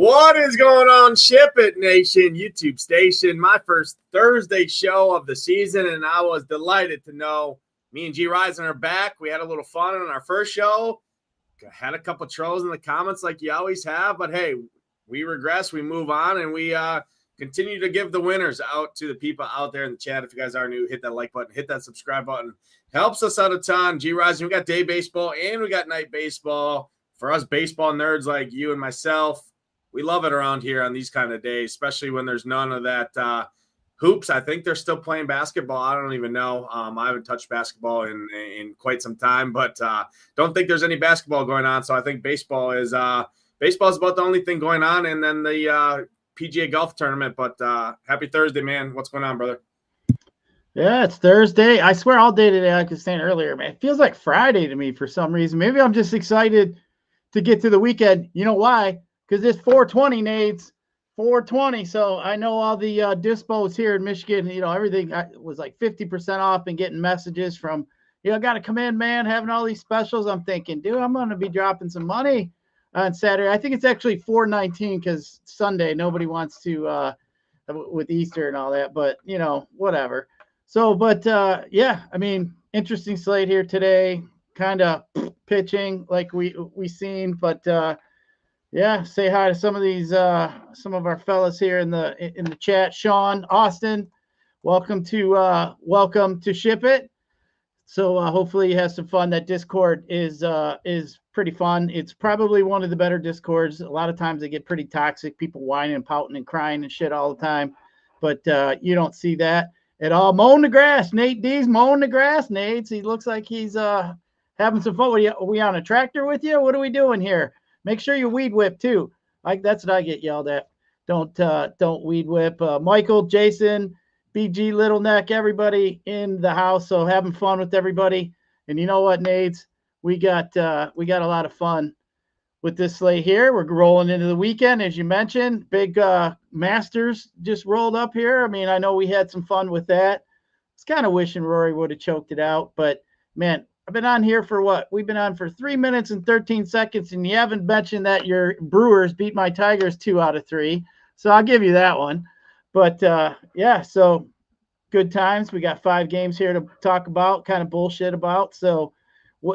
What is going on, SHIPIT Nation YouTube station? My first Thursday show of the season, and I was delighted to know me and Gyiraszin are back. We had a little fun on our first show. Had a couple trolls in the comments like you always have, but hey, we regress, we move on, and we continue to give the winners out to the people out there in the chat. If you guys are new, hit that like button, hit that subscribe button. Helps us out a ton. Gyiraszin, we got day baseball and we got night baseball. For us baseball nerds like you and myself, we love it around here on these kind of days, especially when there's none of that hoops. I think they're still playing basketball. I don't even know. I haven't touched basketball in quite some time, but don't think there's any basketball going on. So I think baseball is about the only thing going on, and then the PGA golf tournament. But happy Thursday, man. What's going on, brother? Yeah, it's Thursday. I swear all day today, like I was saying earlier, man, it feels like Friday to me for some reason. Maybe I'm just excited to get to the weekend. You know why? Because it's 420, Nades. 420. So I know all the dispos here in Michigan, everything was like 50% off and getting messages from, got to come in, man, having all these specials. I'm thinking, dude, I'm going to be dropping some money on Saturday. I think it's actually 419 because Sunday nobody wants to with Easter and all that, but whatever. So, but yeah, I mean, interesting slate here today, kind of pitching like we seen, but yeah, say hi to some of these some of our fellas here in the chat. Sean, Austin, welcome to SHIPIT. So hopefully you have some fun. That Discord is pretty fun. It's probably one of the better Discords. A lot of times they get pretty toxic, people whining and pouting and crying and shit all the time, but you don't see that at all. Mowing the grass, Nate D's mowing the grass. Nate, he looks like he's having some fun. Are we on a tractor with you? What are we doing here? Make sure you weed whip too. That's what I get yelled at. Don't weed whip. Michael, Jason, BG, Little Neck, everybody in the house. So having fun with everybody. And you know what, Nades? We got a lot of fun with this slate here. We're rolling into the weekend, as you mentioned. Big Masters just rolled up here. I mean, I know we had some fun with that. It's kind of wishing Rory would have choked it out, but man, I've been on here for what? We've been on for 3 minutes and 13 seconds, and you haven't mentioned that your Brewers beat my Tigers 2 out of 3. So I'll give you that one. But, yeah, so good times. We got 5 games here to talk about, kind of bullshit about. So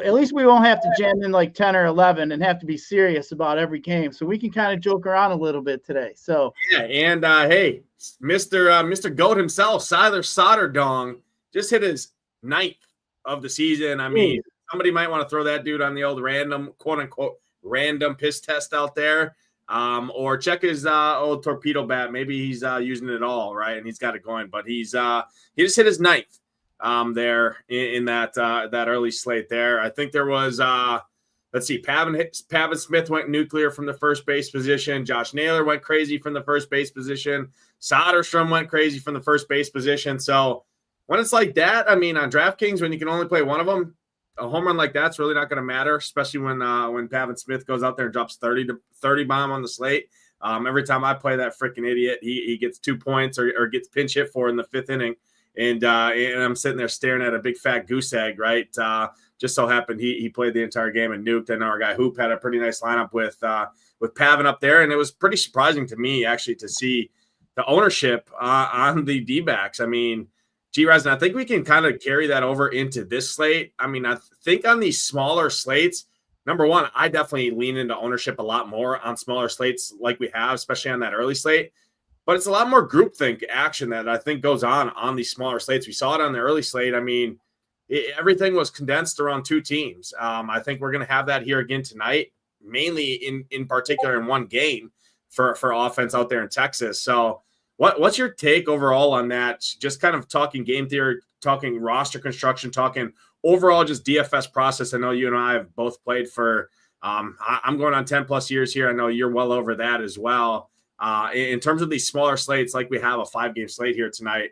at least we won't have to jam in like 10 or 11 and have to be serious about every game. So we can kind of joke around a little bit today. So yeah, and hey, Mr. Goat himself, Siler Solderdong, just hit his 9th of the season. I mean, somebody might want to throw that dude on the old random, quote unquote, random piss test out there, or check his old torpedo bat. Maybe he's using it all, right? And he's got it going, but he just hit his 9th there in that early slate there. I think there was let's see, Pavin Smith went nuclear from the first base position. Josh Naylor went crazy from the first base position. Soderstrom went crazy from the first base position. So when it's like that, I mean, on DraftKings, when you can only play one of them, a home run like that's really not going to matter, especially when Pavin Smith goes out there and drops 30 bomb on the slate. Every time I play that freaking idiot, he gets 2 points or gets pinch hit for in the 5th inning. And I'm sitting there staring at a big fat goose egg, right? Just so happened he played the entire game and nuked. And our guy Hoop had a pretty nice lineup with Pavin up there. And it was pretty surprising to me, actually, to see the ownership on the D-backs. I mean, Gyiraszin, I think we can kind of carry that over into this slate. I mean, I think on these smaller slates, number one, I definitely lean into ownership a lot more on smaller slates like we have, especially on that early slate. But it's a lot more groupthink action that I think goes on these smaller slates. We saw it on the early slate. I mean, everything was condensed around 2 teams. I think we're going to have that here again tonight, mainly in particular in one game for offense out there in Texas. So what's your take overall on that? Just kind of talking game theory, talking roster construction, talking overall just DFS process. I know you and I have both played for I'm going on 10 plus years here. I know you're well over that as well. In terms of these smaller slates, like we have a 5-game slate here tonight,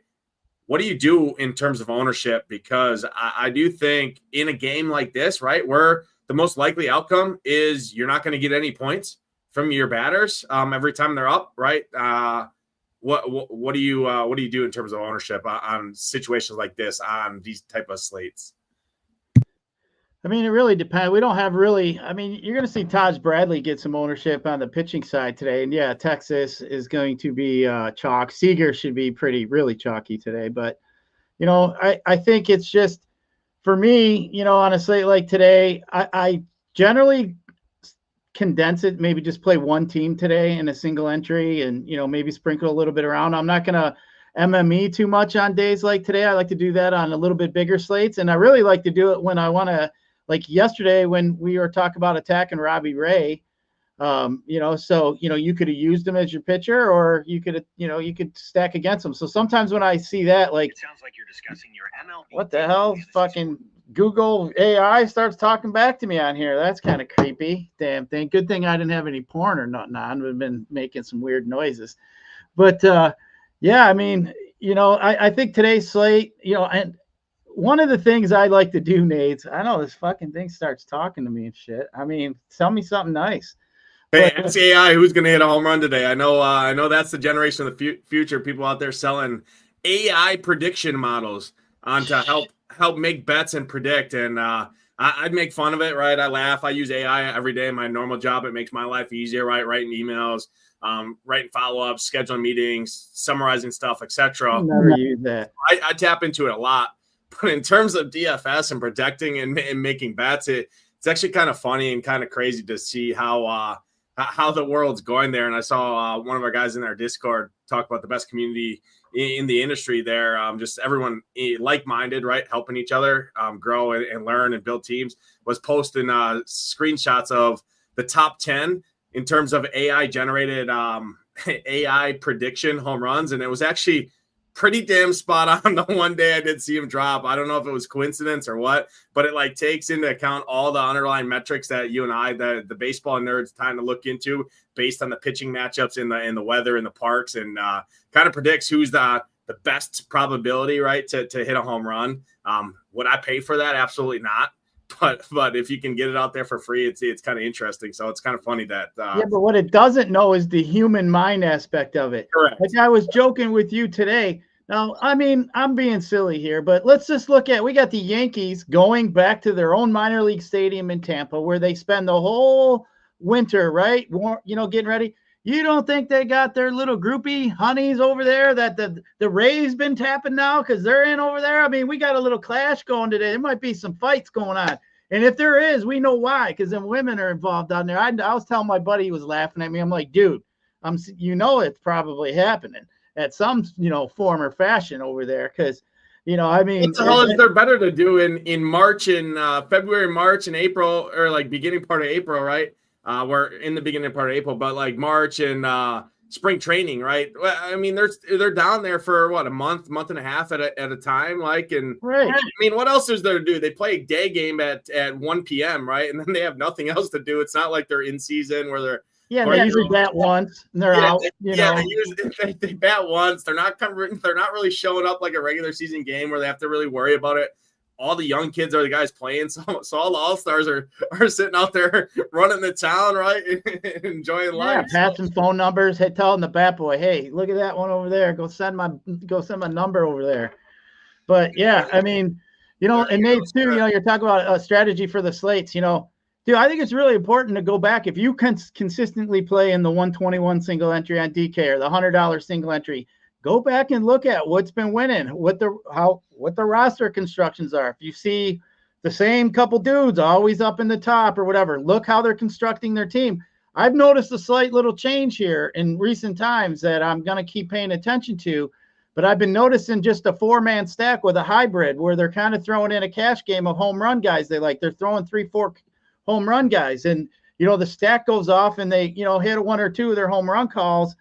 what do you do in terms of ownership? Because I do think in a game like this, right, where the most likely outcome is you're not going to get any points from your batters every time they're up, right? What do you do in terms of ownership on situations like this on these type of slates? I mean, it really depends. We don't have really. I mean, you're going to see Taj Bradley get some ownership on the pitching side today, and yeah, Texas is going to be chalk. Seager should be really chalky today, but I think it's just for me, on a slate like today, I generally condense it, maybe just play one team today in a single entry and, maybe sprinkle a little bit around. I'm not going to MME too much on days like today. I like to do that on a little bit bigger slates. And I really like to do it when I want to, like yesterday when we were talking about attacking Robbie Ray, so, you could have used him as your pitcher or you could stack against him. So sometimes when I see that, like, it sounds like you're discussing your MLB. What the hell? Fucking Google AI starts talking back to me on here. That's kind of creepy. Damn thing. Good thing I didn't have any porn or nothing on. We've been making some weird noises. But yeah, I mean, I think today's slate, and one of the things I like to do, Nate, I know this fucking thing starts talking to me and shit. I mean, tell me something nice. Hey, ask AI who's going to hit a home run today. I know that's the generation of the future. People out there selling AI prediction models to help make bets and predict. And I'd make fun of it, right? I laugh. I use AI every day in my normal job. It makes my life easier, right? Writing emails, writing follow-ups, scheduling meetings, summarizing stuff, etc. Never use that. I tap into it a lot. But in terms of DFS and projecting and making bets, it's actually kind of funny and kind of crazy to see how the world's going there. And I saw one of our guys in our Discord talk about the best community in the industry there. Just everyone like-minded, right? Helping each other grow and learn and build teams, was posting screenshots of the top 10 in terms of AI generated AI prediction home runs. And it was actually pretty damn spot on the one day I did see him drop. I don't know if it was coincidence or what, but it takes into account all the underlying metrics that you and I, the baseball nerds, time to look into based on the pitching matchups in the weather in the parks, and kind of predicts who's the best probability, right, to hit a home run. Would I pay for that? Absolutely not. But if you can get it out there for free, it's kind of interesting. So it's kind of funny that yeah, but what it doesn't know is the human mind aspect of it. Correct. Like I was joking with you today. Now, I mean, I'm being silly here, but let's just look at, we got the Yankees going back to their own minor league stadium in Tampa where they spend the whole winter, right? Getting ready. You don't think they got their little groupie honeys over there that the Rays been tapping now because they're in over there? I mean, we got a little clash going today. There might be some fights going on. And if there is, we know why, because then women are involved down there. I was telling my buddy, he was laughing at me. I'm like, dude, it's probably happening at some, form or fashion over there. Because, I mean. What the hell is there better to do in March and February, March and April, or beginning part of April, right? We're in the beginning part of April, but March and spring training, right? Well, I mean, they're down there for what, a month and a half at a time, and right. I mean, what else is there to do? They play a day game at 1 p.m., right? And then they have nothing else to do. It's not like they're in season where they're they usually bat once and they're out. They bat once. They're not really showing up like a regular season game where they have to really worry about it. All the young kids are the guys playing, so all the all-stars are sitting out there running the town, right? Enjoying life. Passing phone numbers, telling the bat boy, hey, look at that one over there. Go send my number over there. But yeah, I mean, and Nate too, you're talking about a strategy for the slates, dude, I think it's really important to go back. If you can consistently play in the 121 single entry on DK or the $100 single entry, go back and look at what's been winning, what the roster constructions are. If you see the same couple dudes always up in the top or whatever, look how they're constructing their team. I've noticed a slight little change here in recent times that I'm going to keep paying attention to, but I've been noticing just a 4-man stack with a hybrid where they're kind of throwing in a cash game of home run guys. They're throwing 3-4 home run guys, and the stack goes off and they hit 1 or 2 of their home run calls.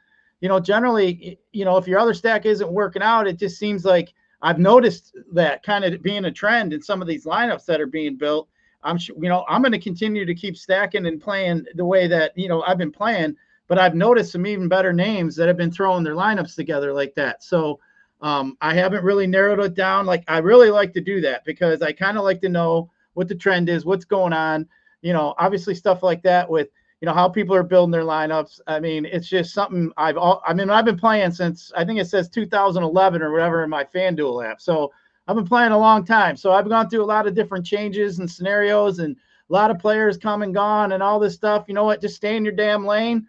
Generally, if your other stack isn't working out, it just seems like I've noticed that kind of being a trend in some of these lineups that are being built. I'm going to continue to keep stacking and playing the way that I've been playing, but I've noticed some even better names that have been throwing their lineups together like that. So I haven't really narrowed it down. I really like to do that because I kind of like to know what the trend is, what's going on. Obviously stuff like that with, how people are building their lineups. I mean, it's just something I've been playing since, I think it says 2011 or whatever in my FanDuel app. So I've been playing a long time. So I've gone through a lot of different changes and scenarios and a lot of players come and gone and all this stuff. You know what? Just stay in your damn lane.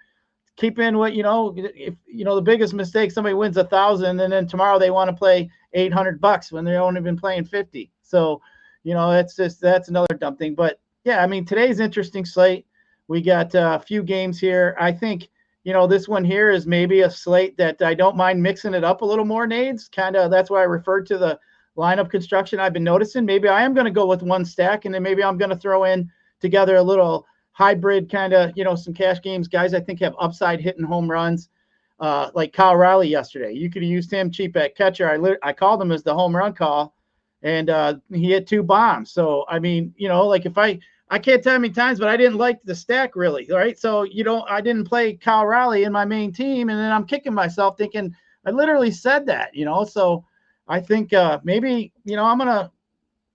Keep in what, if, the biggest mistake, somebody wins 1,000 and then tomorrow they want to play $800 when they've only been playing 50. So, that's another dumb thing. But yeah, I mean, today's interesting slate. We got a few games here. I think, this one here is maybe a slate that I don't mind mixing it up a little more, Nades. That's why I referred to the lineup construction I've been noticing. Maybe I am going to go with one stack, and then maybe I'm going to throw in together a little hybrid kind of, some cash games. Guys I think have upside hitting home runs, like Kyle Riley yesterday. You could have used him cheap at catcher. I called him as the home run call, and he hit 2 bombs. So, I mean, like if I can't tell how many times, but I didn't like the stack really, right? So, I didn't play Kyle Riley in my main team, and then I'm kicking myself thinking I literally said that, so I think maybe, I'm going to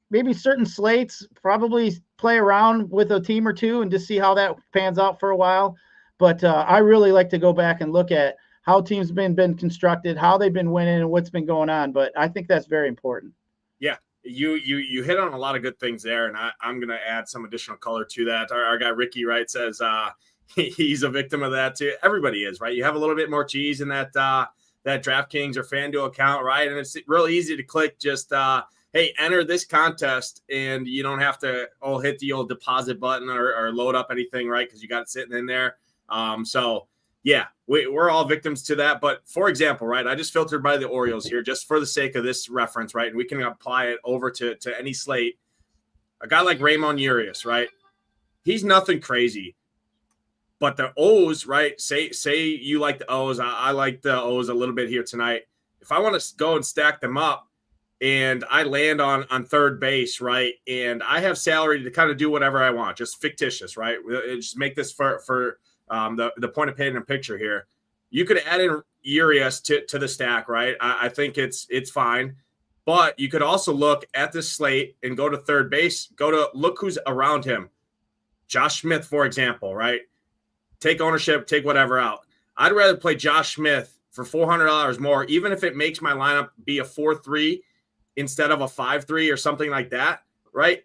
maybe certain slates probably play around with a team or two and just see how that pans out for a while. But I really like to go back and look at how teams been constructed, how they've been winning, and what's been going on. But I think that's very important. Yeah, you hit on a lot of good things there, and I'm going to add some additional color to that. Our guy Ricky, right, says he's a victim of that too. Everybody is, right? You have a little bit more cheese in that DraftKings or FanDuel account, right? And it's real easy to click just hey, enter this contest, and you don't have to hit the old deposit button or load up anything, right? Because you got it sitting in there. So yeah, we're all victims to that. But for example, right, I just filtered by the Orioles here just for the sake of this reference, right? And we can apply it over to any slate. A guy like Ramon Urias, right? He's nothing crazy. But the O's, right? Say you like the O's. I like the O's a little bit here tonight. If I want to go and stack them up, and I land on third base, right? And I have salary to kind of do whatever I want, just fictitious, right? Just make this for the point of painting a picture here. You could add in Urias to the stack, right? I think it's fine. But you could also look at this slate and go to third base, look who's around him. Josh Smith, for example, right? Take ownership, take whatever out. I'd rather play Josh Smith for $400 more, even if it makes my lineup be a 4-3 instead of a 5-3 or something like that, right?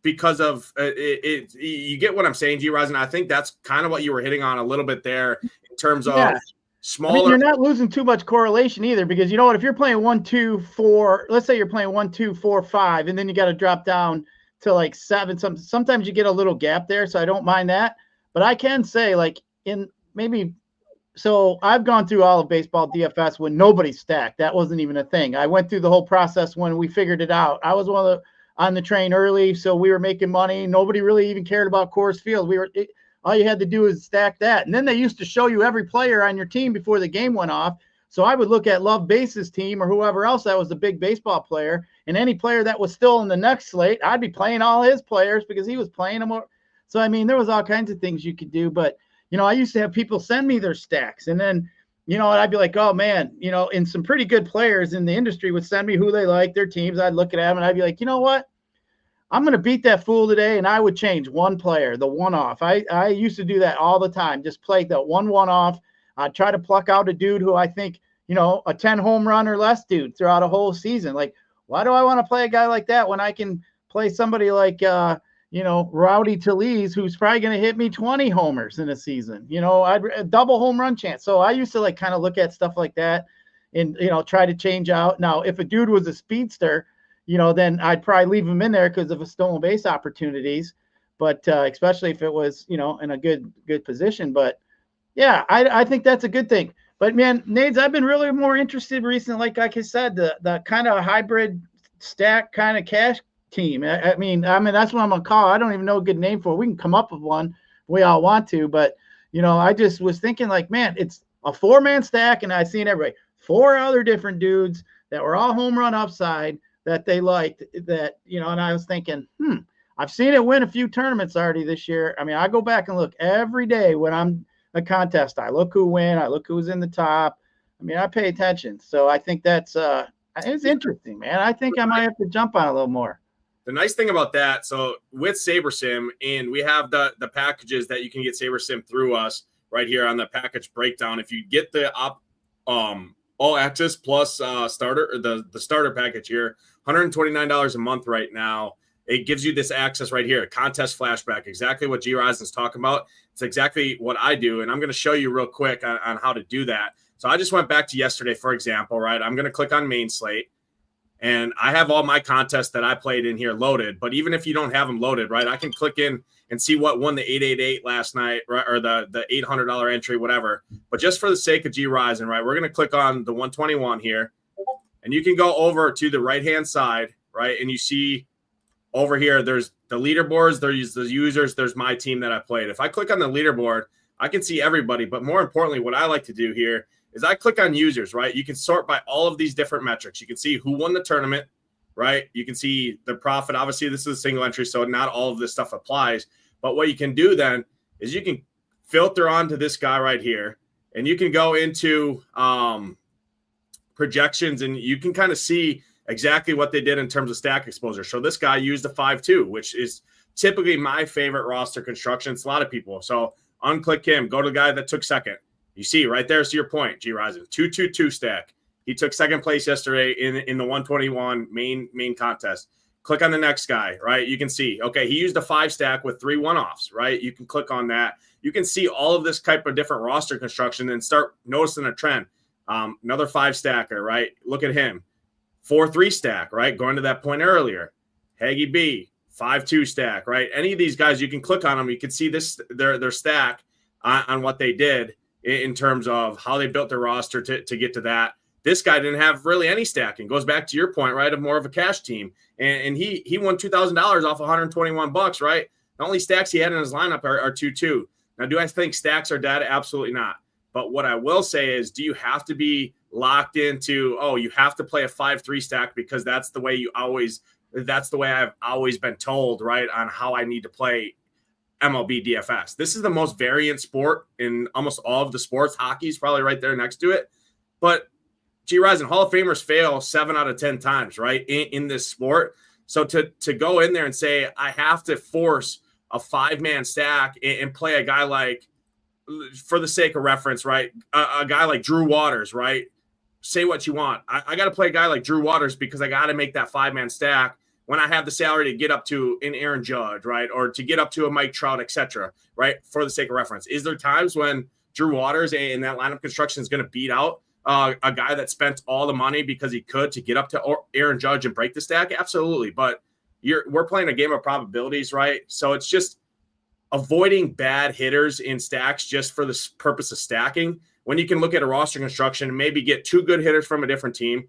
Because of you get what I'm saying, Gyiraszin. I think that's kind of what you were hitting on a little bit there in terms of smaller. I mean, you're not losing too much correlation either, because you know what? If you're playing 1, 2, 4, let's say you're playing 1, 2, 4, 5, and then you got to drop down to like 7. Sometimes you get a little gap there, so I don't mind that. But I can say, like, so I've gone through all of baseball DFS when nobody stacked. That wasn't even a thing. I went through the whole process when we figured it out. I was on the train early, so we were making money. Nobody really even cared about Coors Field. All you had to do is stack that. And then they used to show you every player on your team before the game went off. So I would look at Love Base's team or whoever else that was a big baseball player, and any player that was still in the next slate, I'd be playing all his players because he was playing them. So, I mean, there was all kinds of things you could do. But, I used to have people send me their stacks. And then, I'd be like, oh, man, and some pretty good players in the industry would send me who they like, their teams. I'd look at them, and I'd be like, you know what? I'm going to beat that fool today, and I would change one player, the one-off. I used to do that all the time, just play the one-off. I'd try to pluck out a dude who I think, a 10 home run or less dude throughout a whole season. Like, why do I want to play a guy like that when I can play somebody like, Rowdy Talese, who's probably going to hit me 20 homers in a season, I'd a double home run chance. So I used to like kind of look at stuff like that and, try to change out. Now, if a dude was a speedster, then I'd probably leave him in there because of a stolen base opportunities. But especially if it was, in a good position. But yeah, I think that's a good thing. But man, Nades, I've been really more interested recently, like I said, the kind of hybrid stack kind of cash team. I mean, that's what I'm gonna call. I don't even know a good name for it. We can come up with one. We all want to, but I just was thinking like, man, it's a 4-man stack, and I seen everybody 4 other different dudes that were all home run upside that they liked. That and I was thinking, I've seen it win a few tournaments already this year. I mean, I go back and look every day when I'm a contest. I look who win. I look who's in the top. I mean, I pay attention. So I think that's it's interesting, man. I think I might have to jump on a little more. The nice thing about that, so with SaberSim, and we have the packages that you can get SaberSim through us right here on the package breakdown. If you get the all access plus starter, the starter package here, $129 a month right now. It gives you this access right here, a contest flashback, exactly what Gyiraszin is talking about. It's exactly what I do, and I'm going to show you real quick on how to do that. So I just went back to yesterday, for example, right? I'm going to click on main slate, and I have all my contests that I played in here loaded. But even if you don't have them loaded, right, I can click in and see what won the 888 last night, right, or the $800 entry, whatever. But just for the sake of Gyiraszin, right, we're going to click on the 121 here, and you can go over to the right-hand side, right, and you see over here, there's the leaderboards, there's the users, there's my team that I played. If I click on the leaderboard, I can see everybody. But more importantly, what I like to do here is I click on users, right? You can sort by all of these different metrics. You can see who won the tournament, right? You can see the profit. Obviously, this is a single entry, so not all of this stuff applies. But what you can do then is you can filter onto this guy right here, and you can go into projections, and you can kind of see exactly what they did in terms of stack exposure. So this guy used a 5-2, which is typically my favorite roster construction. It's a lot of people. So unclick him, go to the guy that took second. You see right there's your point, Gyiraszin, 2-2-2 stack. He took second place yesterday in the 121 main contest. Click on the next guy, right? You can see, okay, he used a 5 stack with 3 one-offs, right? You can click on that. You can see all of this type of different roster construction and start noticing a trend. Another 5 stacker, right? Look at him. 4-3 stack, right? Going to that point earlier. Haggy B, 5-2 stack, right? Any of these guys, you can click on them. You can see this their stack on what they did in terms of how they built their roster to get to that. This guy didn't have really any stacking. Goes back to your point, right, of more of a cash team. And he won $2,000 off $121, right? The only stacks he had in his lineup are 2-2. Now, do I think stacks are data? Absolutely not. But what I will say is, do you have to be locked into, you have to play a 5-3 stack because that's the way I've always been told, right, on how I need to play MLB DFS. This is the most variant sport in almost all of the sports. Hockey's probably right there next to it. But Gyiraszin, Hall of Famers fail 7 out of 10 times, right, in this sport. So to go in there and say, I have to force a 5-man stack and play a guy like, for the sake of reference, right, a guy like Drew Waters, right? Say what you want. I got to play a guy like Drew Waters because I got to make that 5-man stack when I have the salary to get up to an Aaron Judge, right, or to get up to a Mike Trout, etc., right, for the sake of reference. Is there times when Drew Waters in that lineup construction is going to beat out a guy that spent all the money because he could to get up to Aaron Judge and break the stack? Absolutely. But we're playing a game of probabilities, right? So it's just avoiding bad hitters in stacks just for the purpose of stacking, when you can look at a roster construction and maybe get 2 good hitters from a different team,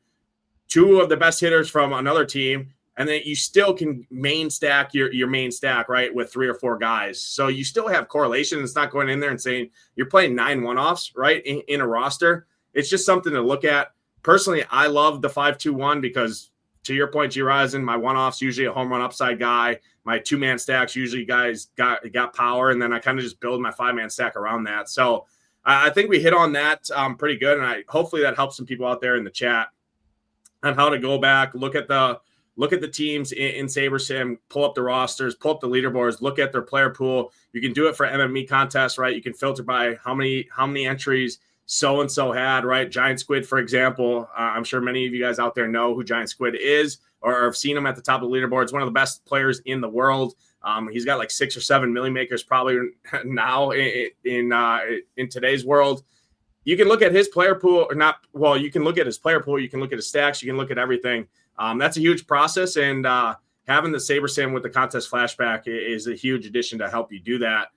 2 of the best hitters from another team, and then you still can main stack your main stack, right, with 3 or 4 guys. So you still have correlation. It's not going in there and saying you're playing 9 one-offs, right, in a roster. It's just something to look at. Personally, I love the 5-2-1 because, to your point, Gyiraszin, my one-off's usually a home run upside guy. My 2-man stacks usually guys got power, and then I kind of just build my 5-man stack around that. So I think we hit on that pretty good, and hopefully that helps some people out there in the chat on how to go back, look at the teams in SaberSim, pull up the rosters, pull up the leaderboards, look at their player pool. You can do it for MME contests, right? You can filter by how many entries so-and-so had, right? Giant Squid, for example. I'm sure many of you guys out there know who Giant Squid is or have seen him at the top of the leaderboard. It's one of the best players in the world. He's got like 6 or 7 milli makers probably now in today's world. You can look at his player pool you can look at his player pool. You can look at his stacks. You can look at everything. That's a huge process. And having the SaberSim with the contest flashback is a huge addition to help you do that.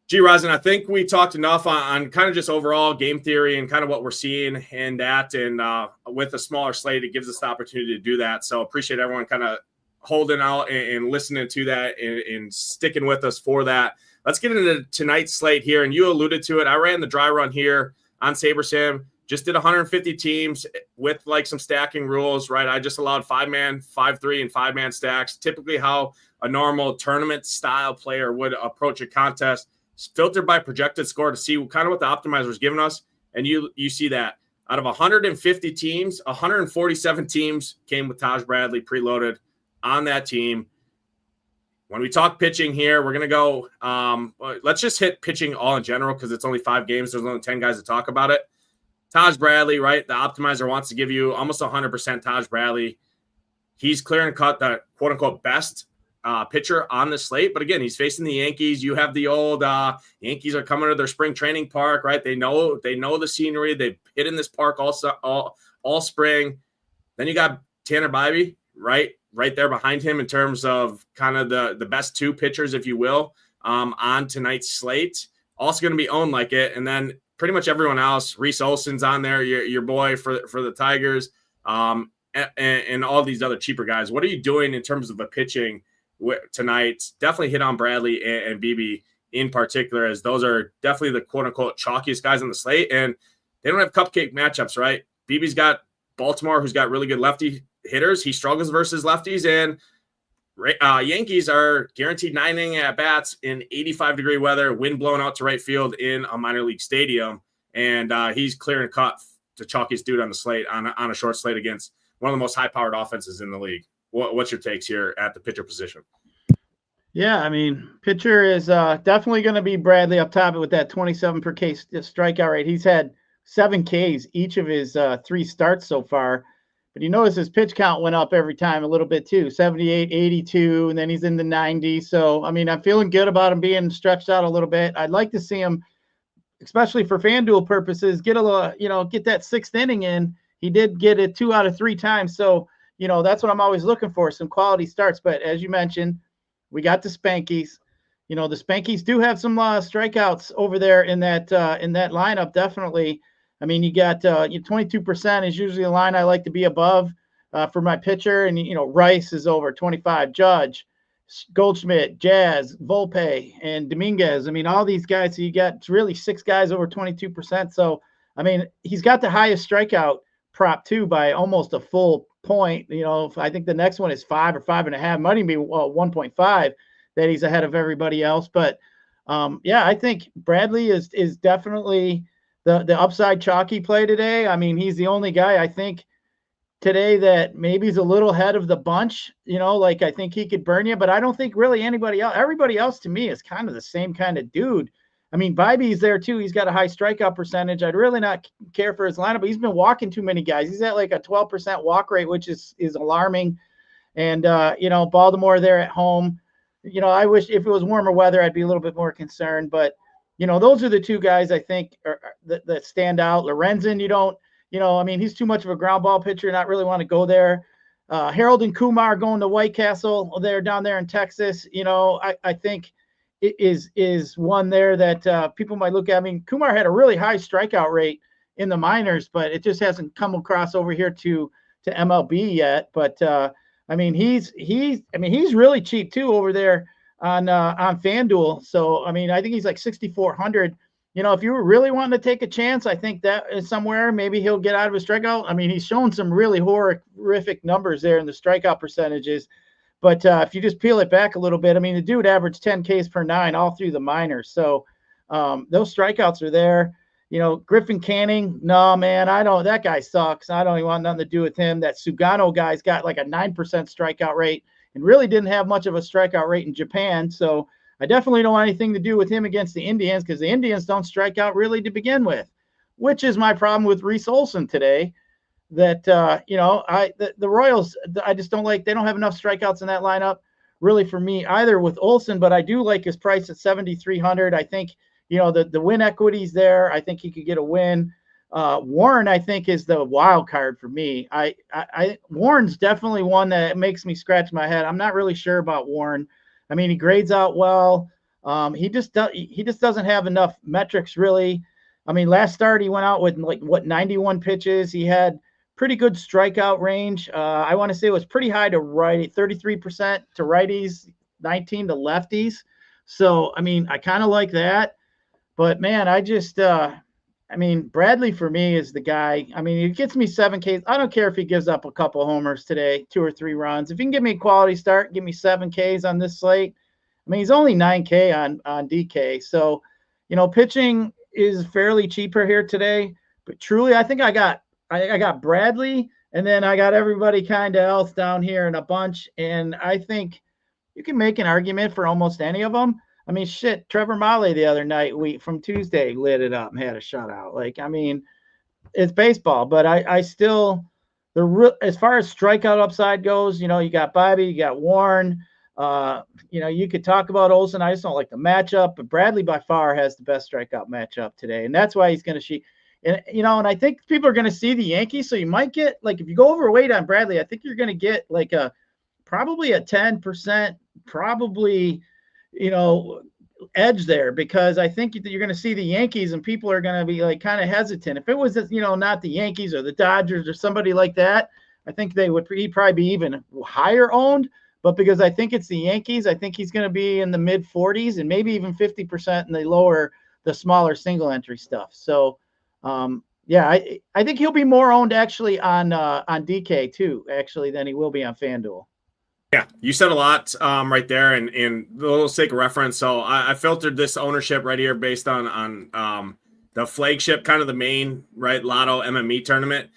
Gyiraszin, I think we talked enough on kind of just overall game theory and kind of what we're seeing and with a smaller slate, it gives us the opportunity to do that. So appreciate everyone kind of holding out and listening to that and sticking with us for that. Let's get into tonight's slate here. And you alluded to it. I ran the dry run here on SaberSim. Just did 150 teams with like some stacking rules, right? I just allowed 5-man, 5-3, and 5-man stacks. Typically how a normal tournament style player would approach a contest. Filtered by projected score to see kind of what the optimizer is giving us. And you see that out of 150 teams, 147 teams came with Taj Bradley preloaded on that team. When we talk pitching here, we're going to go, let's just hit pitching all in general because it's only 5 games. There's only 10 guys to talk about it. Taj Bradley, right? The optimizer wants to give you almost 100% Taj Bradley. he's clear and cut the quote unquote best pitcher on the slate. But again, he's facing the Yankees. You have the old Yankees are coming to their spring training park, right? They know the scenery. They've hit in this park all spring. Then you got Tanner Bybee, right there behind him in terms of kind of the best two pitchers, if you will, on tonight's slate. Also going to be owned like it. And then pretty much everyone else, Reese Olson's on there, your boy for the Tigers, and all these other cheaper guys. What are you doing in terms of the pitching tonight? Definitely hit on Bradley and Bibee in particular, as those are definitely the quote-unquote chalkiest guys on the slate, and they don't have cupcake matchups, right? Bibee's got Baltimore, who's got really good lefty hitters. He struggles versus lefties, and Yankees are guaranteed 9 inning at-bats in 85-degree weather, wind blowing out to right field in a minor league stadium, and he's clear and cut the chalkiest dude on the slate on a short slate against one of the most high-powered offenses in the league. What's your takes here at the pitcher position? Yeah, I mean, pitcher is definitely going to be Bradley up top with that 27 per K strikeout rate. He's had 7 Ks each of his 3 starts so far. But you notice his pitch count went up every time a little bit too, 78, 82, and then he's in the 90s. So, I mean, I'm feeling good about him being stretched out a little bit. I'd like to see him, especially for FanDuel purposes, get a little, get that 6th inning in. He did get it 2 out of 3 times. So, that's what I'm always looking for, some quality starts. But as you mentioned, we got the Spankies. The Spankies do have some strikeouts over there in that lineup, definitely. I mean, you got 22% is usually a line I like to be above for my pitcher. And, Rice is over 25, Judge, Goldschmidt, Jazz, Volpe, and Dominguez. I mean, all these guys, so you got really 6 guys over 22%. So, I mean, he's got the highest strikeout prop too by almost a full point. I think the next one is 5 or 5.5, might even be 1.5 that he's ahead of everybody else. But I think Bradley is definitely the upside chalky play today. I mean, he's the only guy I think today that maybe is a little ahead of the bunch, I think he could burn you, but I don't think really anybody else, everybody else to me is kind of the same kind of dude. I mean, Bybee's there too. He's got a high strikeout percentage. I'd really not care for his lineup, but he's been walking too many guys. He's at like a 12% walk rate, which is alarming. And, Baltimore there at home, I wish if it was warmer weather, I'd be a little bit more concerned, but those are the 2 guys I think that stand out. Lorenzen, he's too much of a ground ball pitcher, not really want to go there. Harold and Kumar going to White Castle, they're down there in Texas. I think it is one there that people might look at. I mean, Kumar had a really high strikeout rate in the minors, but it just hasn't come across over here to MLB yet. But he's really cheap too over there on FanDuel. So, I mean, I think he's like 6,400. If you were really wanting to take a chance, I think that is somewhere maybe he'll get out of his strikeout. I mean, he's shown some really horrific numbers there in the strikeout percentages. But if you just peel it back a little bit, I mean, the dude averaged 10 Ks per 9 all through the minors. So those strikeouts are there. Griffin Canning, no, man, that guy sucks. I don't even want nothing to do with him. That Sugano guy's got like a 9% strikeout rate and really didn't have much of a strikeout rate in Japan. So I definitely don't want anything to do with him against the Indians, because the Indians don't strike out really to begin with, which is my problem with Reese Olson today. That, the Royals, I just don't like, they don't have enough strikeouts in that lineup really for me either with Olson, but I do like his price at 7,300. I think, the win equity's there. I think he could get a win. Warren, I think, is the wild card for me. Warren's definitely one that makes me scratch my head. I'm not really sure about Warren. I mean, he grades out well. He just doesn't have enough metrics really. I mean, last start he went out with 91 pitches. He had pretty good strikeout range. I want to say it was pretty high to righty, 33% to righties, 19 to lefties. So, I mean, I kind of like that. But, man, Bradley for me is the guy. I mean, he gets me 7 Ks. I don't care if he gives up a couple homers today, 2 or 3 runs. If you can give me a quality start, give me 7 Ks on this slate. I mean, he's only 9K on DK. So, pitching is fairly cheaper here today. But truly, I think I got Bradley, and then I got everybody kind of else down here in a bunch. And I think you can make an argument for almost any of them. I mean, shit, Trevor Mahle the other night, from Tuesday, lit it up and had a shutout. Like, I mean, it's baseball, but I still as far as strikeout upside goes, you got Bobby, you got Warren. You could talk about Olsen. I just don't like the matchup, but Bradley by far has the best strikeout matchup today, and that's why he's going to shoot. And I think people are going to see the Yankees, so you might get if you go overweight on Bradley, I think you're going to get probably a 10%, probably edge there, because I think you're going to see the Yankees and people are going to be kind of hesitant. If it was not the Yankees or the Dodgers or somebody like that, I think he'd probably be even higher owned. But because I think it's the Yankees, I think he's going to be in the mid 40s and maybe even 50% in the smaller single entry stuff. So I think he'll be more owned actually on DK too, actually, than he will be on FanDuel. Yeah, you said a lot right there, and the little sake of reference. So I filtered this ownership right here based on the flagship, kind of the main Lotto MME tournament.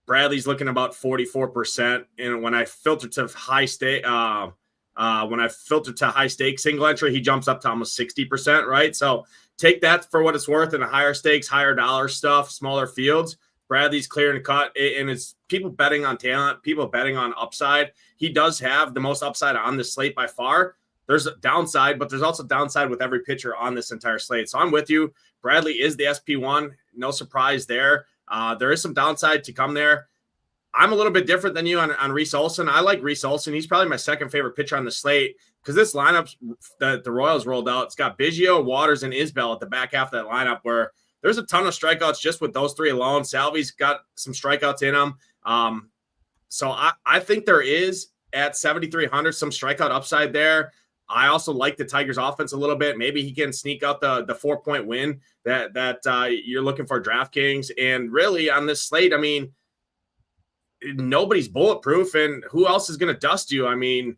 Bradley's looking about 44%, and when I filter to high stake, single entry, he jumps up to almost 60%. Right, so take that for what it's worth in the higher stakes, higher dollar stuff, smaller fields. Bradley's clear and cut, and it's people betting on talent, people betting on upside. He does have the most upside on this slate by far. There's a downside, but there's also downside with every pitcher on this entire slate. So I'm with you. Bradley is the SP1. No surprise there. There is some downside to come there. I'm a little bit different than you on Reese Olson. I like Reese Olson. He's probably my second favorite pitcher on the slate because this lineup that the Royals rolled out, it's got Biggio, Waters, and Isbell at the back half of that lineup where there's a ton of strikeouts just with those three alone. Salvi's got some strikeouts in him. So I think there is at 7,300 some strikeout upside there. I also like the Tigers offense a little bit. Maybe he can sneak out the 4-point win that you're looking for DraftKings. And really on this slate, I mean, nobody's bulletproof, and who else is going to dust you? I mean,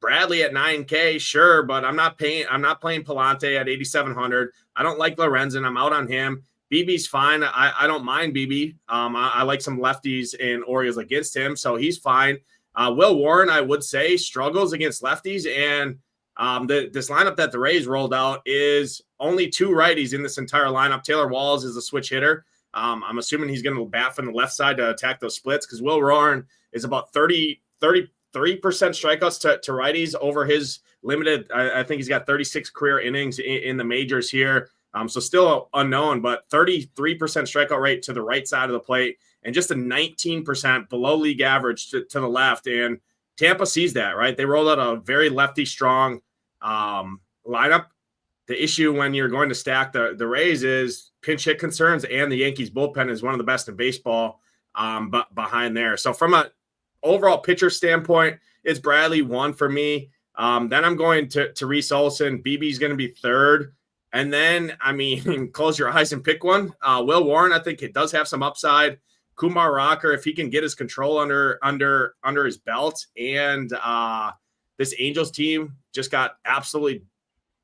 Bradley at 9K, sure, but I'm not playing Palante at 8,700. I don't like Lorenzen. I'm out on him. BB's fine. I don't mind BB. I like some lefties and Orioles against him, so he's fine. Will Warren, I would say, struggles against lefties, and this lineup that the Rays rolled out is only two righties in this entire lineup. Taylor Walls is a switch hitter. I'm assuming he's going to bat from the left side to attack those splits because Will Warren is about 33% strikeouts to righties over his limited. I think he's got 36 career innings in the majors here. So still unknown, but 33% strikeout rate to the right side of the plate and just a 19% below league average to the left. And Tampa sees that, right? They rolled out a very lefty strong lineup. The issue when you're going to stack the Rays is pinch hit concerns, and the Yankees bullpen is one of the best in baseball but behind there. So from a overall pitcher standpoint, it's Bradley 1 for me. Then I'm going to Reese Olson. BB's going to be 3rd. And then, I mean, close your eyes and pick one. Will Warren, I think it does have some upside. Kumar Rocker, if he can get his control under his belt. And this Angels team just got absolutely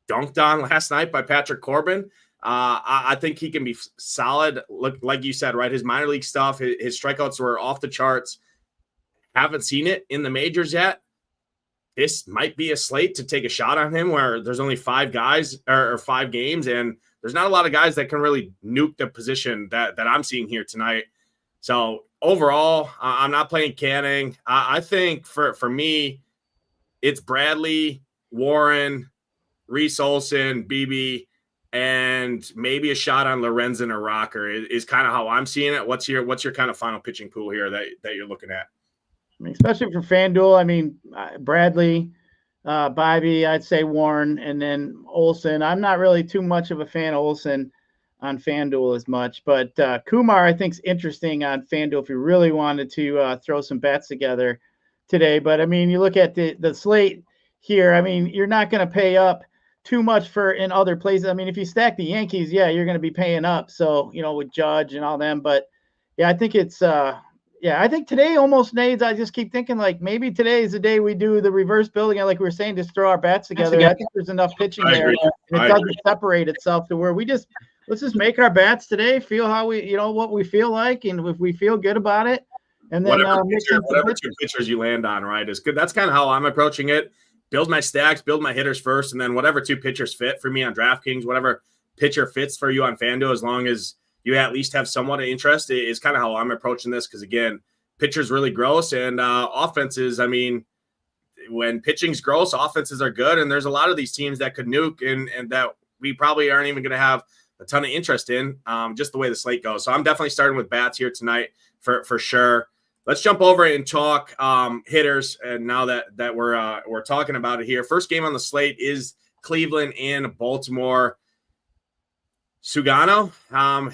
dunked on last night by Patrick Corbin. I think he can be solid. Look, like you said, right? His minor league stuff, his strikeouts were off the charts. Haven't seen it in the majors yet. This might be a slate to take a shot on him where there's only 5 guys or 5 games, and there's not a lot of guys that can really nuke the position that I'm seeing here tonight. So overall, I'm not playing Canning. I think for me, it's Bradley, Warren, Reese Olson, BB, and maybe a shot on Lorenzen or Rocker is kind of how I'm seeing it. What's your kind of final pitching pool here that you're looking at? I mean, especially for FanDuel, I mean, Bradley, Bobby, I'd say Warren, and then Olson. I'm not really too much of a fan of Olson on FanDuel as much, but Kumar I think is interesting on FanDuel if you really wanted to throw some bets together today. But I mean, you look at the slate here. I mean, you're not going to pay up too much for in other places. I mean, if you stack the Yankees, yeah, you're going to be paying up. So with Judge and all them, but yeah, I think it's I think today almost Nades. I just keep thinking maybe today is the day we do the reverse building. Like we were saying, just throw our bats together. I think there's enough pitching there. And it doesn't separate itself to where let's just make our bats today, feel how we, what we feel like. And if we feel good about it, and then whatever two pitchers you land on, right, is good. That's kind of how I'm approaching it. Build my stacks, build my hitters first, and then whatever 2 pitchers fit for me on DraftKings, whatever pitcher fits for you on FanDuel, as long as you at least have somewhat of interest, is kind of how I'm approaching this. Because again, pitcher's really gross, and offenses, I mean, when pitching's gross, offenses are good, and there's a lot of these teams that could nuke and that we probably aren't even going to have a ton of interest in, just the way the slate goes. So I'm definitely starting with bats here tonight for sure. Let's jump over and talk hitters. And now that we're talking about it here, first game on the slate is Cleveland and Baltimore. Sugano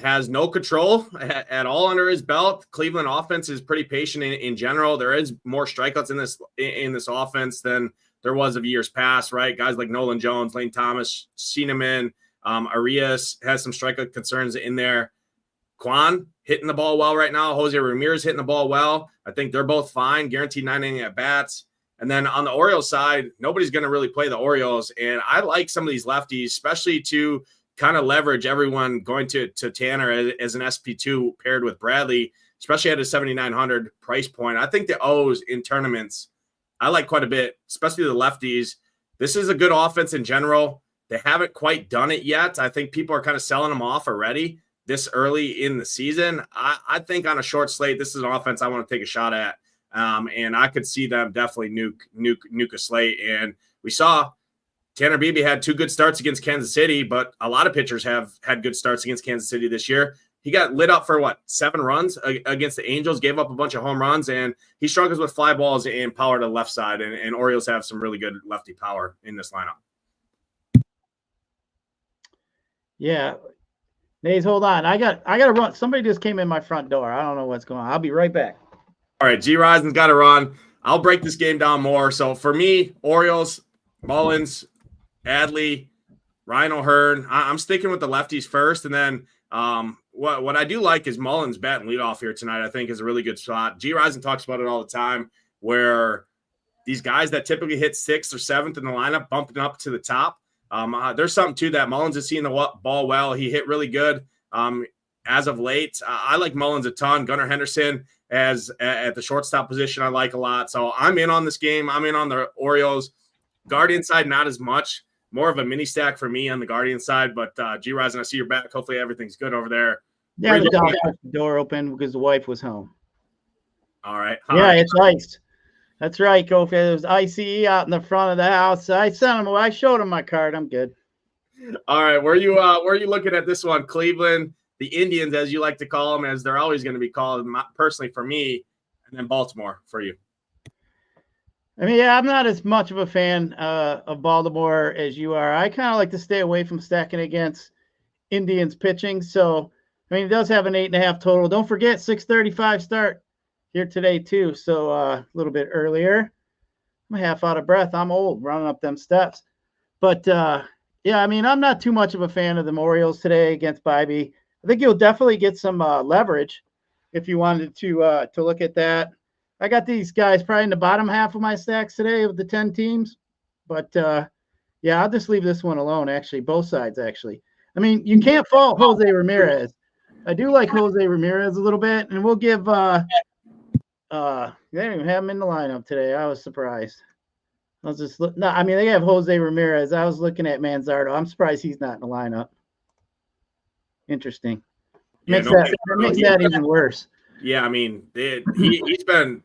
has no control at all under his belt. Cleveland offense is pretty patient in general. There is more strikeouts in this offense than there was of years past, right? Guys like Nolan Jones, Lane Thomas, Cinnamon, Arias has some strikeout concerns in there. Kwan hitting the ball well right now. Jose Ramirez hitting the ball well. I think they're both fine, guaranteed 9 inning at bats. And then on the Orioles side, nobody's going to really play the Orioles. And I like some of these lefties, especially to kind of leverage everyone going to Tanner as an SP2 paired with Bradley, especially at a 7,900 price point. I think the O's in tournaments, I like quite a bit, especially the lefties. This is a good offense in general. They haven't quite done it yet. I think people are kind of selling them off already this early in the season. I think on a short slate, this is an offense I want to take a shot at. And I could see them definitely nuke a slate. And we saw Tanner Beebe had 2 good starts against Kansas City, but a lot of pitchers have had good starts against Kansas City this year. He got lit up for 7 runs against the Angels, gave up a bunch of home runs, and he struggles with fly balls and power to the left side. And Orioles have some really good lefty power in this lineup. Yeah. Nays, hold on. I got to run. Somebody just came in my front door. I don't know what's going on. I'll be right back. All right, Gyirazin's got to run. I'll break this game down more. So for me, Orioles, Mullins, Adley, Ryan O'Hearn. I'm sticking with the lefties first, and then what I do like is Mullins batting leadoff here tonight. I think is a really good spot. Gyiraszin talks about it all the time, where these guys that typically hit 6th or 7th in the lineup, bumping up to the top. There's something to that. Mullins is seeing the ball well. He hit really good as of late. I like Mullins a ton. Gunnar Henderson as at the shortstop position I like a lot. So I'm in on this game. I'm in on the Orioles. Guardian side, not as much. More of a mini stack for me on the Guardian side. But Gyiraszin, I see you're back. Hopefully everything's good over there. Yeah, the dog left the door open because the wife was home. All right. Yeah, it's iced. That's right, Kofi. There was ICE out in the front of the house. I sent him away. I showed him my card. I'm good. All right. Where are you looking at this one? Cleveland, the Indians, as you like to call them, as they're always going to be called, personally for me, and then Baltimore for you. I mean, yeah, I'm not as much of a fan of Baltimore as you are. I kind of like to stay away from stacking against Indians pitching. So, I mean, it does have an 8.5 total. Don't forget, 6:35 start here today, too. So, a little bit earlier. I'm half out of breath. I'm old running up them steps. But, yeah, I mean, I'm not too much of a fan of the Orioles today against Bibee. I think you'll definitely get some leverage if you wanted to look at that. I got these guys probably in the bottom half of my stacks today of the 10 teams. But, yeah, I'll just leave this one alone, actually, both sides, actually. I mean, you can't fault Jose Ramirez. I do like Jose Ramirez a little bit, and we'll give they didn't even have him in the lineup today. I was surprised. I was just no, I mean, they have Jose Ramirez. I was looking at Manzardo. I'm surprised he's not in the lineup. Interesting. Makes that even worse. Yeah, I mean, he's been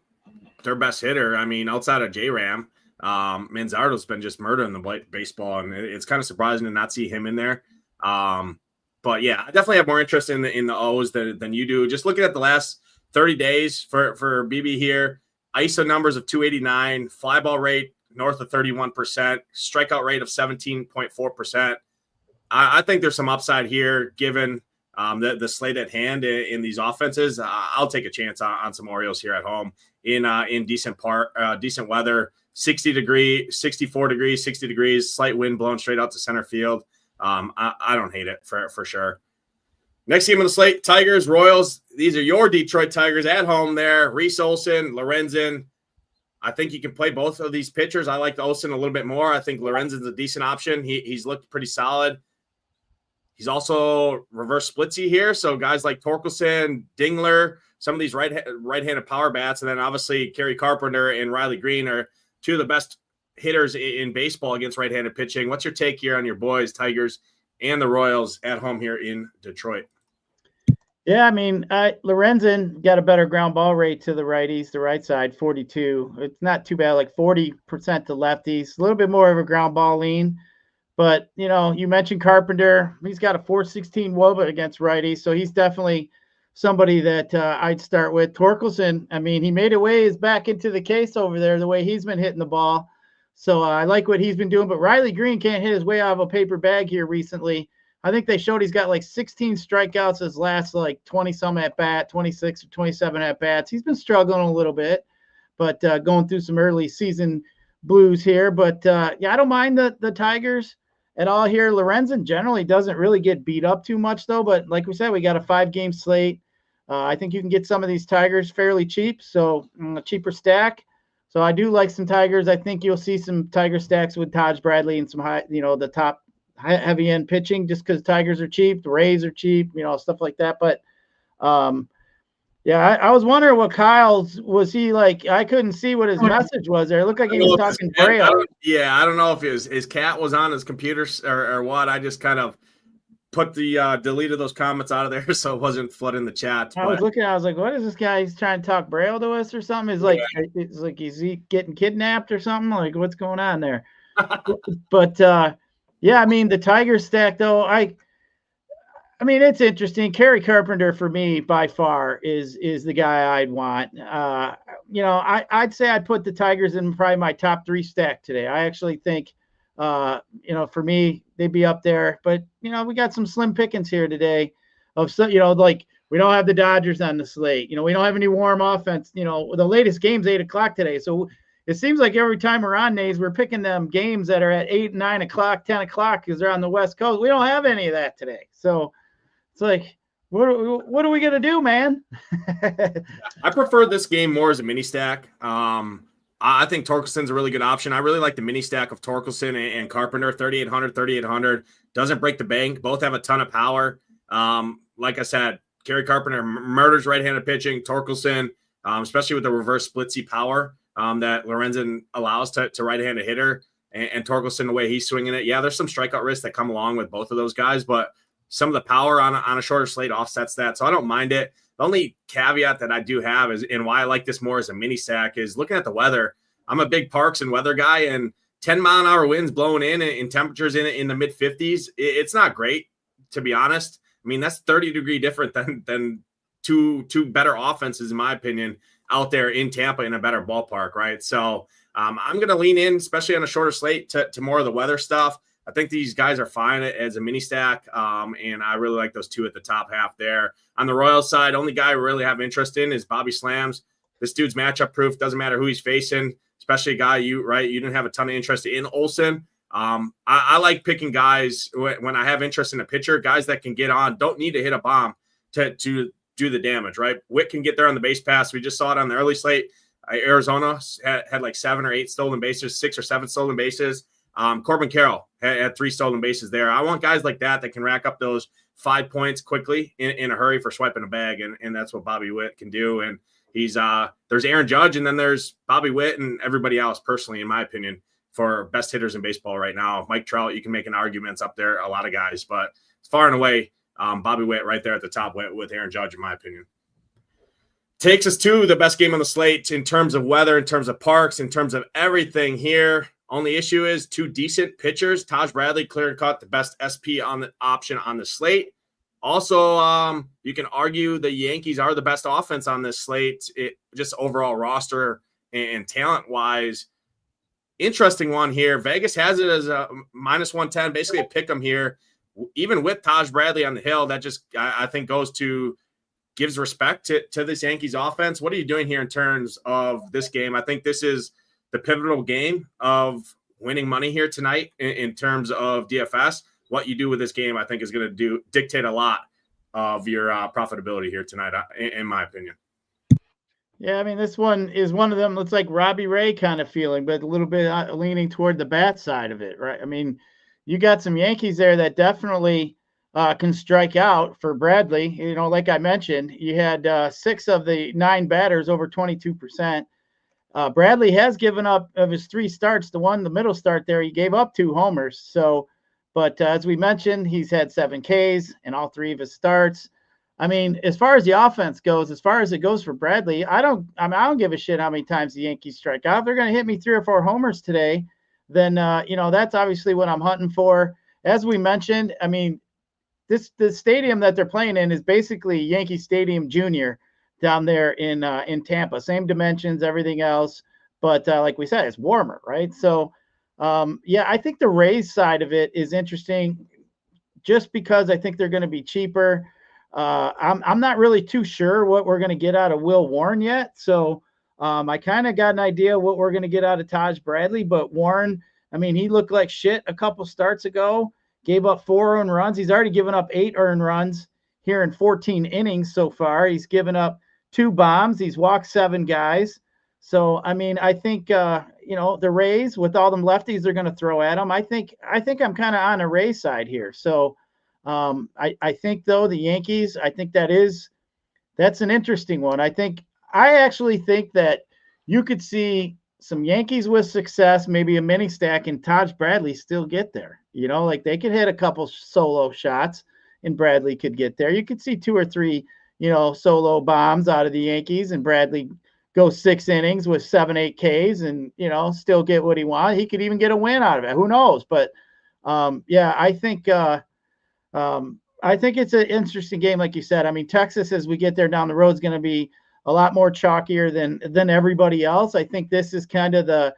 their best hitter. I mean, outside of J-Ram, Manzardo's been just murdering the baseball, and it's kind of surprising to not see him in there. But yeah, I definitely have more interest in the O's than you do. Just looking at the last 30 days for BB here, ISO numbers of 289, fly ball rate north of 31%, strikeout rate of 17.4%. I think there's some upside here given the slate at hand in these offenses. I'll take a chance on some Orioles here at home in decent weather, 64 degrees, 60 degrees, slight wind blowing straight out to center field. I don't hate it for sure. Next game on the slate, Tigers, Royals. These are your Detroit Tigers at home there. Reese Olson, Lorenzen. I think you can play both of these pitchers. I like the Olson a little bit more. I think Lorenzen's a decent option. He's looked pretty solid. He's also reverse splitsy here. So guys like Torkelson, Dingler, some of these right-handed power bats, and then obviously Kerry Carpenter and Riley Green are two of the best hitters in baseball against right-handed pitching. What's your take here on your boys, Tigers, and the Royals at home here in Detroit? Yeah, I mean, Lorenzen got a better ground ball rate to the righties, the right side, 42. It's not too bad, like 40% to lefties. A little bit more of a ground ball lean. But, you mentioned Carpenter. He's got a 416 WOBA against righties, so he's definitely somebody that I'd start with. Torkelson, I mean, he made a way his back into the case over there, the way he's been hitting the ball. So I like what he's been doing. But Riley Green can't hit his way out of a paper bag here recently. I think they showed he's got like 16 strikeouts his last like 20-some at-bat, 26 or 27 at-bats. He's been struggling a little bit, but going through some early season blues here. But, yeah, I don't mind the Tigers at all here. Lorenzen generally doesn't really get beat up too much, though. But like we said, we got a 5-game slate. I think you can get some of these Tigers fairly cheap, so a cheaper stack. So I do like some Tigers. I think you'll see some Tiger stacks with Taj Bradley and some high, the top heavy end pitching, just because Tigers are cheap, the Rays are cheap, stuff like that. But yeah, I was wondering what Kyle's was. He like, I couldn't see what his message was there. It looked like he was talking Braille. I don't know if his cat was on his computer or what. I just kind of put the deleted those comments out of there so it wasn't flooding the chat. I was looking, I was like, what is this guy? He's trying to talk Braille to us or something? It's like, is he getting kidnapped or something? Like, what's going on there? But yeah, I mean, the Tiger stack though, I mean, it's interesting. Kerry Carpenter for me by far is the guy I'd want. I'd say I'd put the Tigers in probably my top 3 stack today. I actually think for me, they'd be up there. But, we got some slim pickings here today of, like we don't have the Dodgers on the slate. We don't have any warm offense. The latest game's 8 o'clock today. So it seems like every time we're on Nays, we're picking them games that are at 8, 9 o'clock, 10 o'clock because they're on the West Coast. We don't have any of that today. So it's like, what are we going to do, man? I prefer this game more as a mini stack. I think Torkelson's a really good option. I really like the mini stack of Torkelson and Carpenter, 3,800. Doesn't break the bank. Both have a ton of power. Like I said, Kerry Carpenter murders right-handed pitching. Torkelson, especially with the reverse splitsy power that Lorenzen allows to right-handed hitter, and Torkelson, the way he's swinging it. Yeah, there's some strikeout risks that come along with both of those guys, but some of the power on a shorter slate offsets that, so I don't mind it. The only caveat that I do have is, and why I like this more as a mini stack, is looking at the weather. I'm a big parks and weather guy, and 10-mile-an-hour winds blowing in temperatures in the mid-50s. It's not great, to be honest. I mean, that's 30-degree different than two better offenses, in my opinion, out there in Tampa in a better ballpark, right? So I'm going to lean in, especially on a shorter slate, to more of the weather stuff. I think these guys are fine as a mini stack, and I really like those 2 at the top half there. On the Royals side, only guy I really have interest in is Bobby Slams. This dude's matchup proof. Doesn't matter who he's facing, especially a guy you didn't have a ton of interest in Olsen. I like picking guys when I have interest in a pitcher, guys that can get on, don't need to hit a bomb to do the damage, right? Witt can get there on the base pass. We just saw it on the early slate. Arizona had like 7 or 8 stolen bases, 6 or 7 stolen bases. Corbin Carroll had 3 stolen bases there. I want guys like that can rack up those 5 points quickly in a hurry for swiping a bag, and that's what Bobby Witt can do. And he's there's Aaron Judge, and then there's Bobby Witt and everybody else, personally, in my opinion, for best hitters in baseball right now. Mike Trout, you can make an argument up there, a lot of guys, but far and away, Bobby Witt right there at the top with Aaron Judge, in my opinion. Takes us to the best game on the slate in terms of weather, in terms of parks, in terms of everything here. Only issue is 2 decent pitchers. Taj Bradley, clear and cut, the best SP on the option on the slate. Also, you can argue the Yankees are the best offense on this slate, just overall roster and talent-wise. Interesting one here. Vegas has it as a -110, basically a pick 'em here. Even with Taj Bradley on the hill, that just, I think, gives respect to this Yankees offense. What are you doing here in terms of this game? I think this is the pivotal game of winning money here tonight in terms of DFS. What you do with this game, I think, is going to dictate a lot of your profitability here tonight, in my opinion. Yeah, I mean, this one is one of them. It's like Robbie Ray kind of feeling, but a little bit leaning toward the bat side of it, right? I mean, you got some Yankees there that definitely can strike out for Bradley. Like I mentioned, you had 6 of the 9 batters over 22%. Bradley has given up, of his 3 starts, the middle start there, he gave up 2 homers. So, but as we mentioned, he's had 7 Ks in all 3 of his starts. I mean, as far as the offense goes, as far as it goes for Bradley, I don't give a shit how many times the Yankees strike out. If they're going to hit me 3 or 4 homers today, then that's obviously what I'm hunting for. As we mentioned, I mean, the stadium that they're playing in is basically Yankee Stadium Junior down there in Tampa. Same dimensions, everything else, but like we said, it's warmer, right? So, I think the Rays side of it is interesting, just because I think they're going to be cheaper. I'm not really too sure what we're going to get out of Will Warren yet, so I kind of got an idea what we're going to get out of Taj Bradley. But Warren, I mean, he looked like shit a couple starts ago. Gave up 4 earned runs. He's already given up 8 earned runs here in 14 innings so far. He's given up 2 bombs. He's walked 7 guys. So, I mean, I think, the Rays, with all them lefties they're going to throw at them, I think I'm kind of on a Rays side here. So, I think, though, the Yankees, I think that's an interesting one. I actually think that you could see some Yankees with success, maybe a mini stack, and Taj Bradley still get there. Like they could hit a couple solo shots and Bradley could get there. You could see 2 or 3, solo bombs out of the Yankees, and Bradley go 6 innings with 7-8 Ks and, still get what he wants. He could even get a win out of it. Who knows? But I think it's an interesting game, like you said. I mean, Texas, as we get there down the road, is going to be a lot more chalkier than everybody else. I think this is kind of the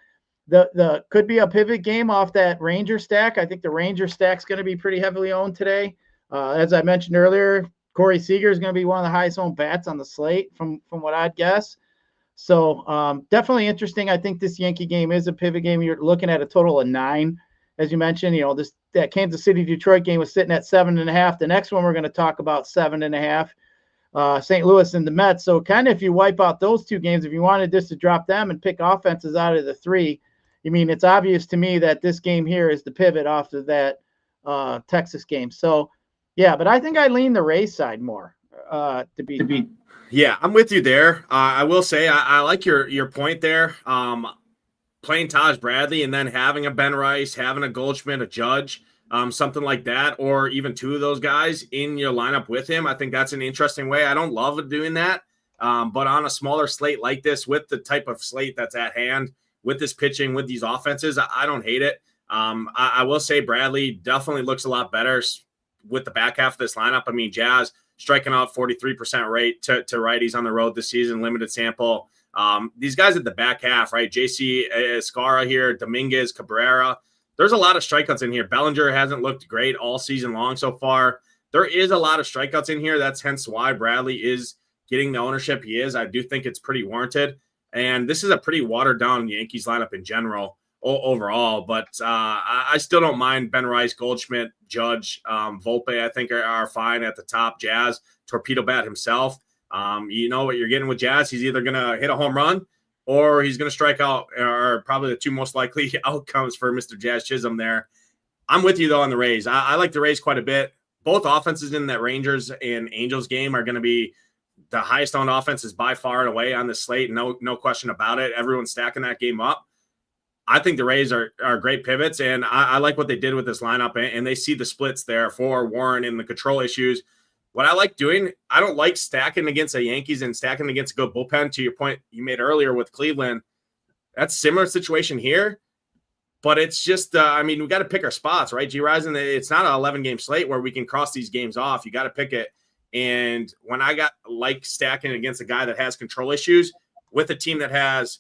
could be a pivot game off that Ranger stack. I think the Ranger stack's going to be pretty heavily owned today. As I mentioned earlier, Corey Seager is going to be one of the highest owned bats on the slate from what I'd guess. So definitely interesting. I think this Yankee game is a pivot game. You're looking at a total of 9, as you mentioned. That Kansas City Detroit game was sitting at 7.5. The next one we're going to talk about 7.5. St. Louis and the Mets. So kind of if you wipe out those 2 games, if you wanted just to drop them and pick offenses out of the 3, I mean, it's obvious to me that this game here is the pivot off of that Texas game. So, yeah, but I think I lean the Rays side more to be. Yeah, I'm with you there. I will say I like your point there. Playing Taj Bradley and then having a Ben Rice, having a Goldschmidt, a Judge, something like that, or even 2 of those guys in your lineup with him. I think that's an interesting way. I don't love doing that, but on a smaller slate like this, with the type of slate that's at hand, with this pitching, with these offenses, I don't hate it. I will say Bradley definitely looks a lot better with the back half of this lineup. I mean, Jazz striking out 43% rate to righties on the road this season, limited sample. These guys at the back half, right? JC Escara here, Dominguez, Cabrera. There's a lot of strikeouts in here. Bellinger hasn't looked great all season long so far. There is a lot of strikeouts in here. That's hence why Bradley is getting the ownership he is. I do think it's pretty warranted. And this is a pretty watered-down Yankees lineup in general overall. But I still don't mind Ben Rice, Goldschmidt, Judge, Volpe, I think are fine at the top. Jazz, Torpedo Bat himself. You know what you're getting with Jazz. He's either going to hit a home run or he's going to strike out, are probably the 2 most likely outcomes for Mr. Jazz Chisholm there. I'm with you, though, on the Rays. I like the Rays quite a bit. Both offenses in that Rangers and Angels game are going to be the highest owned offenses by far and away on the slate. No question about it. Everyone's stacking that game up. I think the Rays are great pivots, and I like what they did with this lineup, and they see the splits there for Warren and the control issues. What I like doing, I don't like stacking against the Yankees and stacking against a good bullpen. To your point you made earlier with Cleveland, that's a similar situation here, but it's just, we got to pick our spots, right? Gyiraszin, it's not an 11-game slate where we can cross these games off. You got to pick it. And when I like stacking against a guy that has control issues with a team that has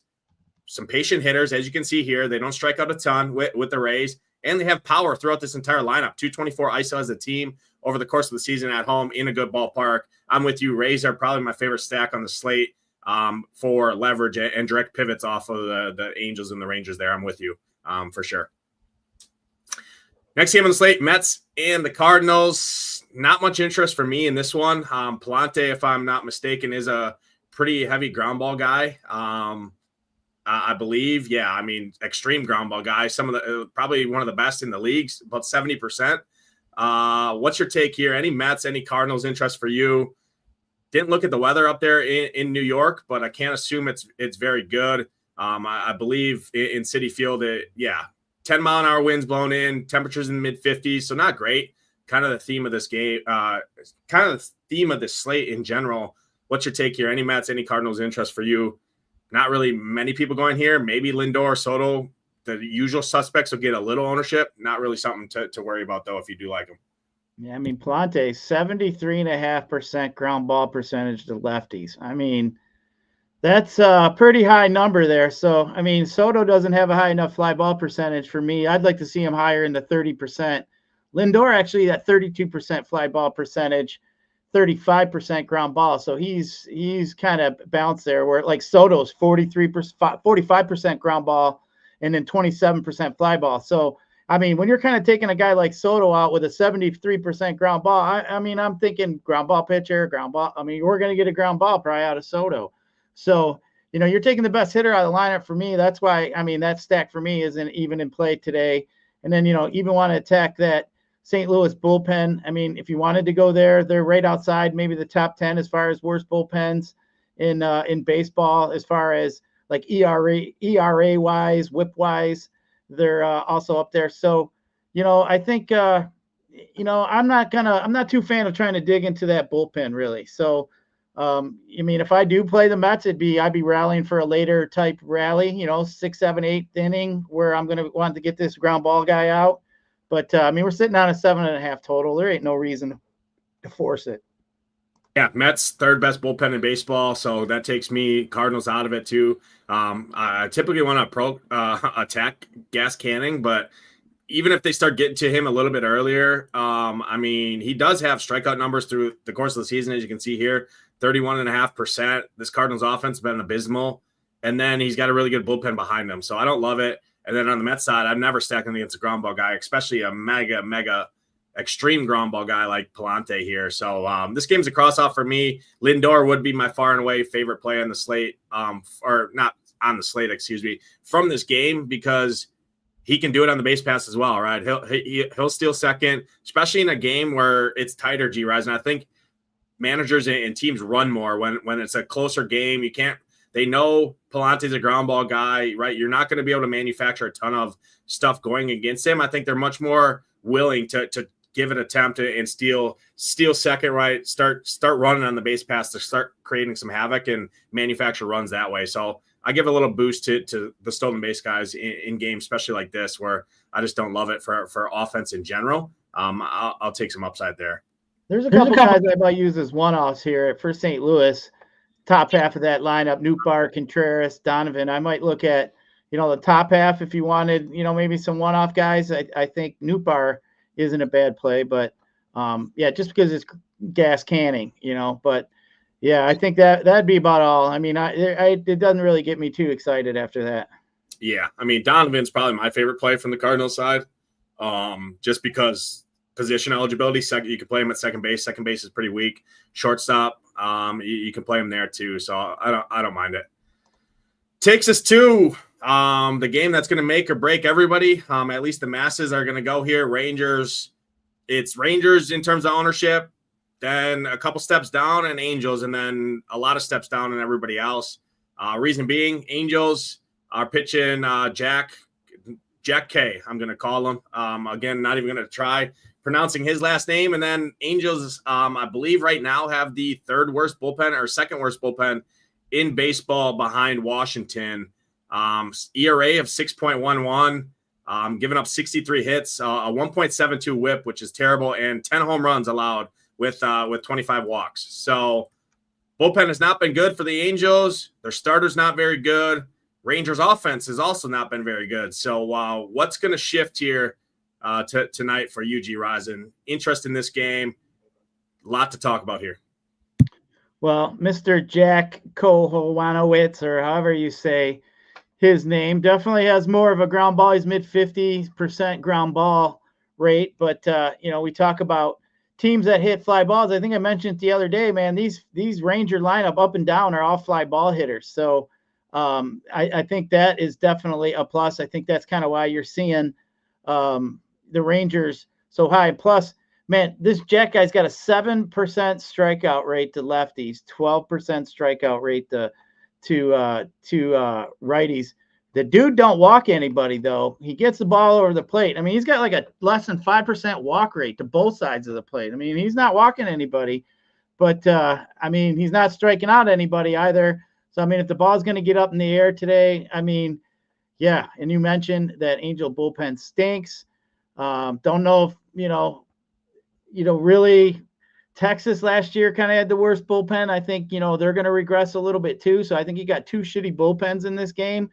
some patient hitters, as you can see here, they don't strike out a ton with the Rays, and they have power throughout this entire lineup. 224 ISO as a team over the course of the season at home in a good ballpark. I'm with you. Rays are probably my favorite stack on the slate for leverage and direct pivots off of the Angels and the Rangers there. I'm with you for sure. Next game on the slate, Mets and the Cardinals. Not much interest for me in this one. Palante, if I'm not mistaken, is a pretty heavy ground ball guy. I believe, extreme ground ball guy. Some of the probably one of the best in the leagues, about 70%. What's your take here? Any Mets, any Cardinals interest for you? Didn't look at the weather up there in New York, but I can't assume it's very good. I believe in Citi Field, 10-mile-an-hour winds blowing in, temperatures in the mid-50s, so not great. kind of the theme of this game, kind of the theme of this slate in general. What's your take here? Any Mets, any Cardinals interest for you? Not really many people going here. Maybe Lindor, Soto, the usual suspects will get a little ownership. Not really something to worry about, though, if you do like them. Yeah, I mean, Palante, 73.5% ground ball percentage to lefties. I mean, that's a pretty high number there. So, I mean, Soto doesn't have a high enough fly ball percentage for me. I'd like to see him higher in the 30%. Lindor, actually, that 32% fly ball percentage, 35% ground ball. So he's kind of bounced there, where like Soto's 45% ground ball and then 27% fly ball. So, I mean, when you're kind of taking a guy like Soto out with a 73% ground ball, I mean, I'm thinking ground ball pitcher, ground ball. I mean, we're going to get a ground ball probably out of Soto. So, you know, you're taking the best hitter out of the lineup for me. That's why, I mean, that stack for me isn't even in play today. And then, you know, even want to attack that St. Louis bullpen. I mean, if you wanted to go there, they're right outside maybe the top 10 as far as worst bullpens in baseball, as far as like ERA wise, whip wise, they're also up there. So, you know, I think, you know, I'm not too fan of trying to dig into that bullpen really. So, I mean, if I do play the Mets, I'd be rallying for a later type rally, you know, 6th, 7th, 8th inning where I'm going to want to get this ground ball guy out. But, I mean, we're sitting on a 7.5 total. There ain't no reason to force it. Yeah, Mets third best bullpen in baseball, so that takes me Cardinals out of it too. I typically want to attack Gas Canning, but even if they start getting to him a little bit earlier, I mean, he does have strikeout numbers through the course of the season, as you can see here, 31.5%. This Cardinals offense has been abysmal, and then he's got a really good bullpen behind him, so I don't love it. And then on the Mets side, I've never stacked him against a ground ball guy, especially a mega extreme ground ball guy like Palante here. So this game's a cross-off for me. Lindor would be my far and away favorite play on the slate, or not on the slate, excuse me, from this game, because he can do it on the base pass as well, right? He'll steal second, especially in a game where it's tighter, Gyiraszin. I think managers and teams run more when it's a closer game. They know Palante's a ground ball guy, right? You're not going to be able to manufacture a ton of stuff going against him. I think they're much more willing to give an attempt and steal second, right? Start running on the base pass to start creating some havoc and manufacture runs that way. So I give a little boost to the stolen base guys in games, especially like this, where I just don't love it for offense in general. I'll take some upside there. There's a couple guys I might use as one-offs here for St. Louis. Top half of that lineup, Nootbaar, Contreras, Donovan. I might look at, you know, the top half if you wanted, you know, maybe some one-off guys. I think Nootbaar isn't a bad play, but yeah, just because it's Gas Canning, you know. But yeah, I think that'd be about all. I mean, it doesn't really get me too excited after that. Yeah, I mean, Donovan's probably my favorite play from the Cardinals side, just because position eligibility. You can play him at second base. Second base is pretty weak. Shortstop, you can play him there too. So I don't mind it. Takes us to the game that's going to make or break everybody. At least the masses are going to go here. Rangers. It's Rangers in terms of ownership, then a couple steps down, and Angels, and then a lot of steps down and everybody else. Reason being, Angels are pitching Jack K. I'm going to call him. Again, not even going to try pronouncing his last name. And then Angels, I believe right now have the third worst bullpen or second worst bullpen in baseball behind Washington. ERA of 6.11, giving up 63 hits, a 1.72 whip, which is terrible, and 10 home runs allowed with 25 walks. So bullpen has not been good for the Angels. Their starter's not very good. Rangers offense has also not been very good. So what's going to shift here tonight for you, Gyiraszin? Interest in this game. A lot to talk about here. Well, Mr. Jack Kohowanowitz, or however you say his name, definitely has more of a ground ball. He's mid 50% ground ball rate. But, you know, we talk about teams that hit fly balls. I think I mentioned the other day, man, these Ranger lineup up and down are all fly ball hitters. So I think that is definitely a plus. I think that's kind of why you're seeing the Rangers so high. Plus, man, this Jack guy's got a 7% strikeout rate to lefties, 12% strikeout rate to righties. The dude don't walk anybody, though. He gets the ball over the plate. I mean, he's got like a less than 5% walk rate to both sides of the plate. I mean, he's not walking anybody, but I mean, he's not striking out anybody either. So, I mean, if the ball's going to get up in the air today, I mean, yeah. And you mentioned that Angel bullpen stinks. Don't know if, really Texas last year kind of had the worst bullpen. I think, they're going to regress a little bit too. So I think you got two shitty bullpens in this game.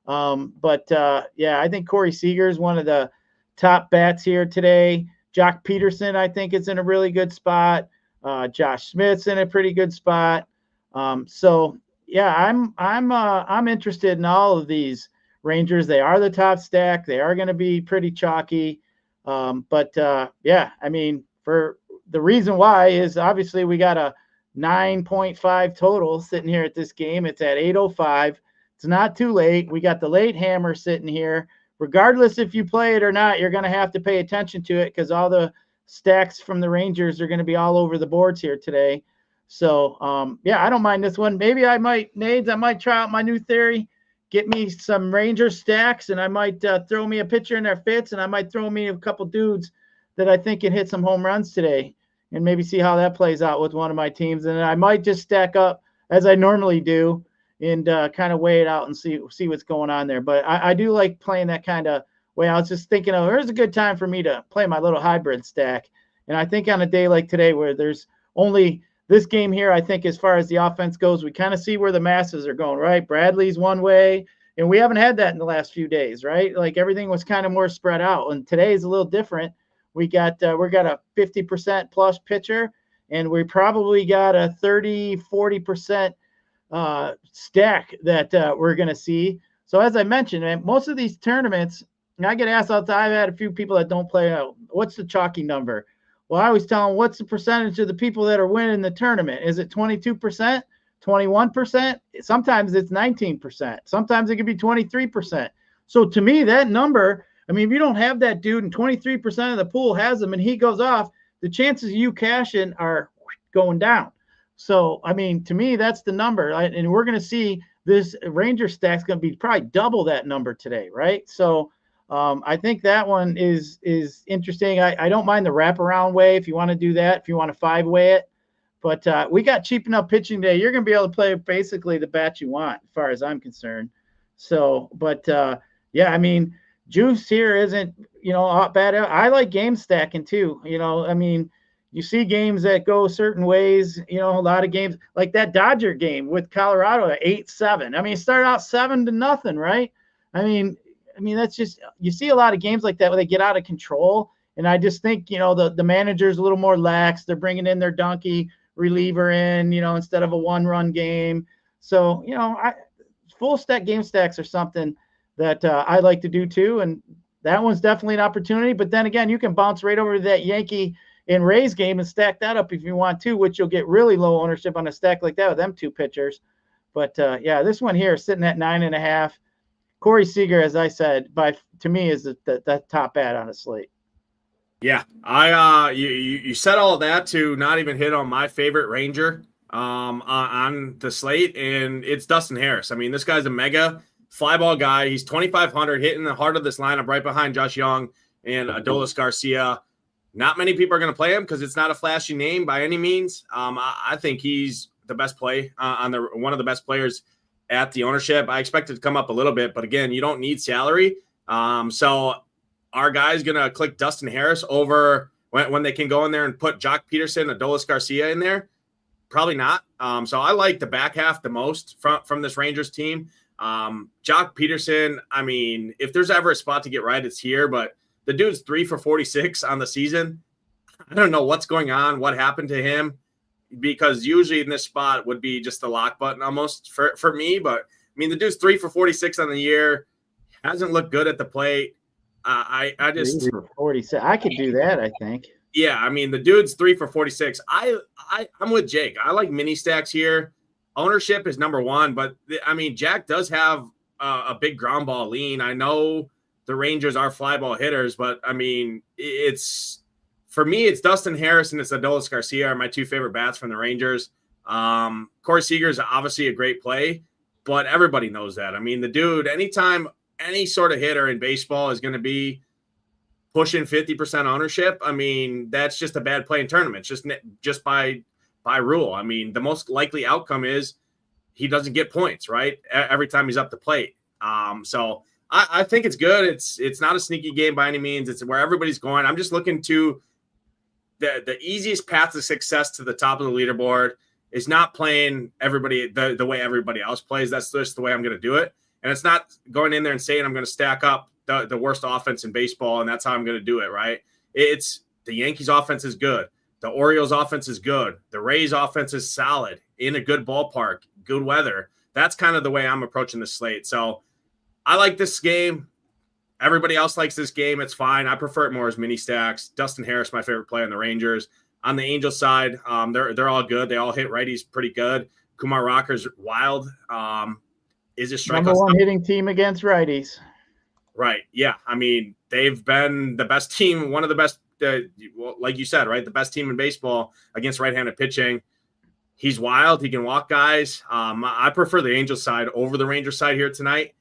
I think Corey Seager is one of the top bats here today. Jock Peterson, I think, is in a really good spot. Josh Smith's in a pretty good spot. I'm interested in all of these Rangers. They are the top stack. They are going to be pretty chalky. I mean, for the reason why is obviously we got a 9.5 total sitting here at this game. It's at 8:05. It's not too late. We got the late hammer sitting here. Regardless if you play it or not, you're going to have to pay attention to it because all the stacks from the Rangers are going to be all over the boards here today. So, I don't mind this one. Maybe I might try out my new theory, get me some Ranger stacks, and I might throw me a pitcher in their fits, and I might throw me a couple dudes that I think can hit some home runs today and maybe see how that plays out with one of my teams. And then I might just stack up as I normally do and kind of weigh it out and see what's going on there. But I do like playing that kind of way. I was just thinking, there's a good time for me to play my little hybrid stack. And I think on a day like today where there's only this game here, I think as far as the offense goes, we kind of see where the masses are going, right? Bradley's one way, and we haven't had that in the last few days, right? Like everything was kind of more spread out. And today is a little different. We got a 50% plus pitcher, and we probably got a 30-40% stack that we're going to see. So as I mentioned, man, most of these tournaments, and I get asked all the time, I've had a few people that don't play out, what's the chalky number? Well, I always tell them, what's the percentage of the people that are winning the tournament? Is it 22%, 21%? Sometimes it's 19%. Sometimes it could be 23%. So to me, that number, I mean, if you don't have that dude and 23% of the pool has him and he goes off, the chances of you cashing are going down. So, I mean, to me, that's the number. Right? And we're going to see this Ranger stack's going to be probably double that number today, right? So I think that one is interesting. I don't mind the wraparound way if you want to do that, if you want to 5-way it. But we got cheap enough pitching today. You're going to be able to play basically the bat you want as far as I'm concerned. So, I mean, juice here isn't, bad. I like game stacking too. I mean, you see games that go certain ways, a lot of games like that Dodger game with Colorado at 8-7. I mean, it started out 7-0, right? I mean, that's just, you see a lot of games like that where they get out of control. And I just think, the manager's a little more lax. They're bringing in their donkey reliever in, instead of a 1-run game. So, full stack game stacks are something that I like to do too. And that one's definitely an opportunity. But then again, you can bounce right over to that Yankee and Rays game and stack that up if you want to, which you'll get really low ownership on a stack like that with them two pitchers. But this one here sitting at 9.5. Corey Seager, as I said, to me is the top bat on a slate. Yeah, you said all of that to not even hit on my favorite Ranger on the slate, and it's Dustin Harris. I mean, this guy's a mega fly ball guy. He's 2,500, hitting the heart of this lineup right behind Josh Young and Adolis Garcia. Not many people are going to play him because it's not a flashy name by any means. I think he's the best play one of the best players at the ownership. I expect it to come up a little bit, but again, you don't need salary. So our guy's going to click Dustin Harris over when they can go in there and put Jock Peterson, Adolis Garcia in there. Probably not. So I like the back half the most from this Rangers team. Jock Peterson, I mean, if there's ever a spot to get right, it's here, but the dude's 3 for 46 on the season. I don't know what's going on, what happened to him, because usually in this spot would be just the lock button almost for me. But I mean, the dude's 3 for 46 on the year, hasn't looked good at the plate. I just 3 for 46. I could do that, I think. Yeah, I mean, the dude's 3 for 46. I'm with Jake. I like mini stacks here. Ownership is number one, but I mean, Jack does have a big ground ball lean. I know the Rangers are fly ball hitters, but I mean, for me, it's Dustin Harris and it's Adolis Garcia are my two favorite bats from the Rangers. Corey Seager is obviously a great play. but everybody knows that. I mean, the dude, anytime any sort of hitter in baseball is going to be pushing 50% ownership, I mean, that's just a bad play in tournaments, just by rule. I mean, the most likely outcome is he doesn't get points, right? Every time he's up the plate. So I think it's good. It's not a sneaky game by any means. It's where everybody's going. I'm just looking to the easiest path to success to the top of the leaderboard is not playing everybody the way everybody else plays. That's just the way I'm going to do it. And it's not going in there and saying I'm going to stack up the worst offense in baseball, and that's how I'm going to do it, right? It's the Yankees offense is good. The Orioles offense is good. The Rays offense is solid in a good ballpark, good weather. That's kind of the way I'm approaching the slate. So I like this game. Everybody else likes this game. It's fine. I prefer it more as mini stacks. Dustin Harris, my favorite player on the Rangers. On the Angels side, they're all good. They all hit righties pretty good. Kumar Rocker's wild. Is a strikeout number one hitting team against righties. Right. Yeah. I mean, they've been the best team, one of the best, like you said, right? The best team in baseball against right-handed pitching. He's wild. He can walk guys. I prefer the Angels side over the Rangers side here tonight.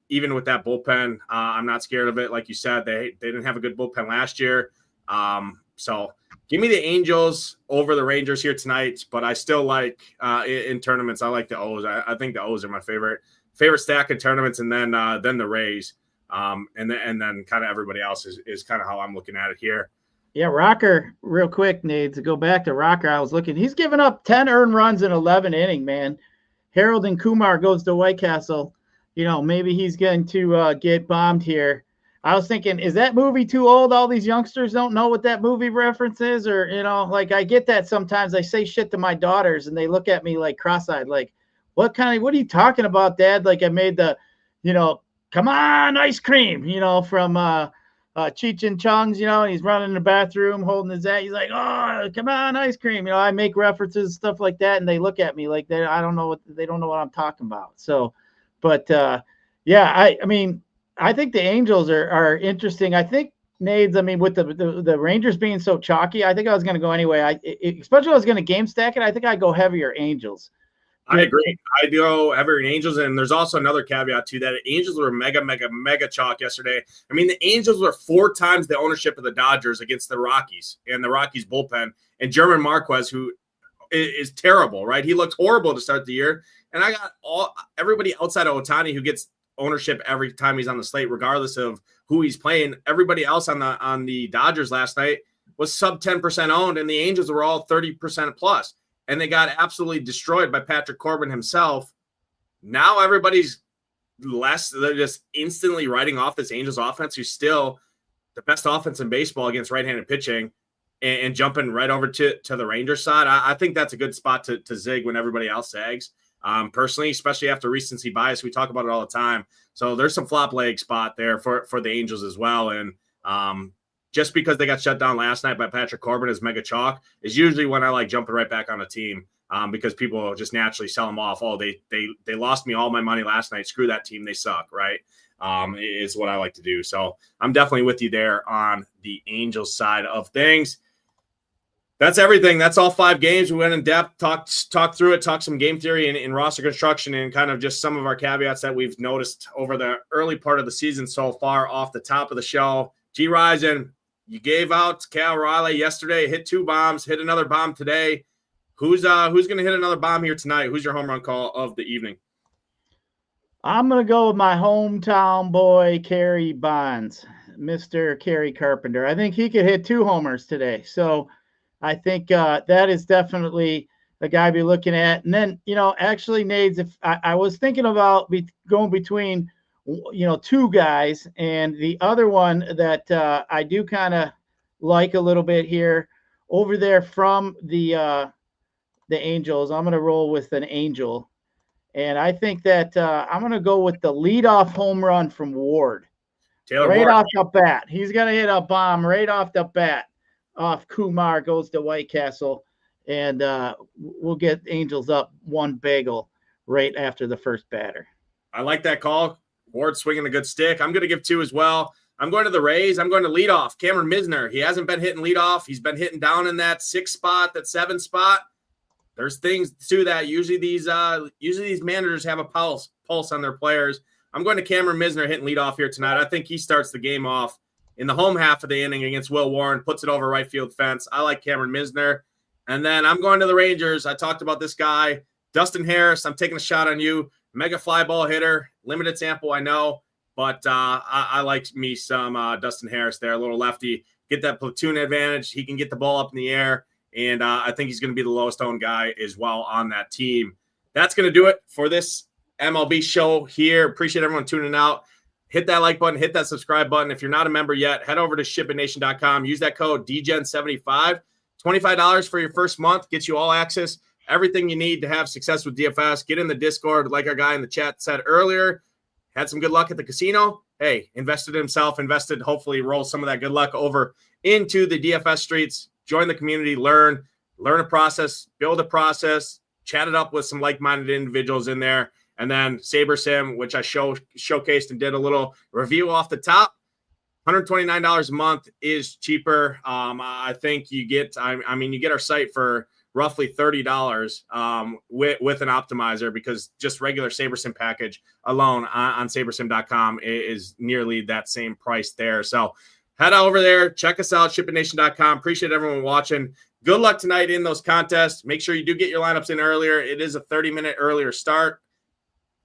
Even with that bullpen, I'm not scared of it. Like you said, they didn't have a good bullpen last year. So give me the Angels over the Rangers here tonight, but I still like in tournaments, I like the O's. I think the O's are my favorite stack in tournaments, and then the Rays. And then kind of everybody else is kind of how I'm looking at it here. Yeah, Rocker, real quick, Nate, to go back to Rocker, I was looking. He's given up 10 earned runs in 11 innings, man. Harold and Kumar goes to White Castle. You know, maybe he's going to get bombed here. I was thinking, is that movie too old? All these youngsters don't know what that movie reference is, or, you know, like I get that sometimes. I say shit to my daughters and they look at me like cross-eyed, like, what are you talking about, Dad? Like I made the, you know, come on, ice cream, you know, from Cheech and Chong's, you know, and he's running in the bathroom holding his head. He's like, oh, come on, ice cream. You know, I make references, stuff like that, and they look at me like they don't know what I'm talking about. So, but yeah, I mean, I think the Angels are interesting. I think Nades, I mean, with the Rangers being so chalky, I think I was going to go anyway. Especially if I was going to game stack it, I think I'd go heavier Angels. I agree. I do heavier Angels, and there's also another caveat to that. Angels were mega chalk yesterday. I mean, the Angels were 4 times the ownership of the Dodgers against the Rockies and the Rockies bullpen. And German Marquez, who is terrible, right? He looked horrible to start the year. And I got everybody outside of Ohtani who gets ownership every time he's on the slate, regardless of who he's playing. Everybody else on the Dodgers last night was sub 10% owned, and the Angels were all 30% plus. And they got absolutely destroyed by Patrick Corbin himself. Now everybody's they're just instantly writing off this Angels offense, who's still the best offense in baseball against right-handed pitching, and jumping right over to the Rangers side. I think that's a good spot to zig when everybody else zags. Personally, especially after recency bias, we talk about it all the time. So there's some flop leg spot there for the Angels as well. And just because they got shut down last night by Patrick Corbin as mega chalk is usually when I like jumping right back on a team, because people just naturally sell them off. Oh, they lost me all my money last night. Screw that team. They suck. Right. Is what I like to do. So I'm definitely with you there on the Angels side of things. That's everything. That's all 5 games. We went in depth, talked through it, talked some game theory and roster construction, and kind of just some of our caveats that we've noticed over the early part of the season so far. Off the top of the show, Gyiraszin, you gave out Cal Raleigh yesterday, hit 2 bombs, hit another bomb today. Who's going to hit another bomb here tonight? Who's your home run call of the evening? I'm going to go with my hometown boy, Kerry Bonds, Mr. Kerry Carpenter. I think he could hit 2 homers today. So I think that is definitely the guy to be looking at. And then, you know, actually, Nades, if I was thinking about going between, you know, 2 guys, and the other one that I do kind of like a little bit here over there from the Angels. I'm going to roll with an Angel, and I think that I'm going to go with the leadoff home run from Ward. Taylor right Ward. Off the bat. He's going to hit a bomb right off the bat. Off Kumar, goes to White Castle, and we'll get Angels up 1 bagel right after the first batter. I like that call. Ward swinging a good stick. I'm going to give 2 as well. I'm going to the Rays. I'm going to leadoff. Cameron Misner. He hasn't been hitting leadoff. He's been hitting down in that 6 spot, that 7 spot. there's things to that. Usually these managers have a pulse on their players. I'm going to Cameron Misner hitting leadoff here tonight. I think he starts the game off in the home half of the inning against Will Warren, puts it over right field fence. I like Cameron Misner. And then I'm going to the Rangers. I talked about this guy, Dustin Harris. I'm taking a shot on you. Mega fly ball hitter, limited sample, I know. But I like me some Dustin Harris there, a little lefty. Get that platoon advantage. He can get the ball up in the air. And I think he's going to be the lowest owned guy as well on that team. That's going to do it for this MLB show here. Appreciate everyone tuning out. Hit that like button. Hit that subscribe button. If you're not a member yet, head over to SHIPITNation.com. Use that code DGEN75. $25 for your first month. Gets you all access. Everything you need to have success with DFS. Get in the Discord like our guy in the chat said earlier. Had some good luck at the casino. Hey, invested in himself. Invested, hopefully roll some of that good luck over into the DFS streets. Join the community. Learn a process. Build a process. Chat it up with some like-minded individuals in there. And then SaberSim, which I showcased and did a little review off the top. $129 a month is cheaper. I think you get, you get our site for roughly $30 with an optimizer, because just regular SaberSim package alone on SaberSim.com is nearly that same price there. So head over there, check us out, SHIPITNation.com. Appreciate everyone watching. Good luck tonight in those contests. Make sure you do get your lineups in earlier. It is a 30-minute earlier start.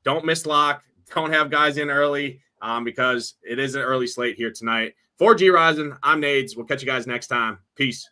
Don't miss lock. Don't have guys in early because it is an early slate here tonight. For Gyiraszin, I'm Nades. We'll catch you guys next time. Peace.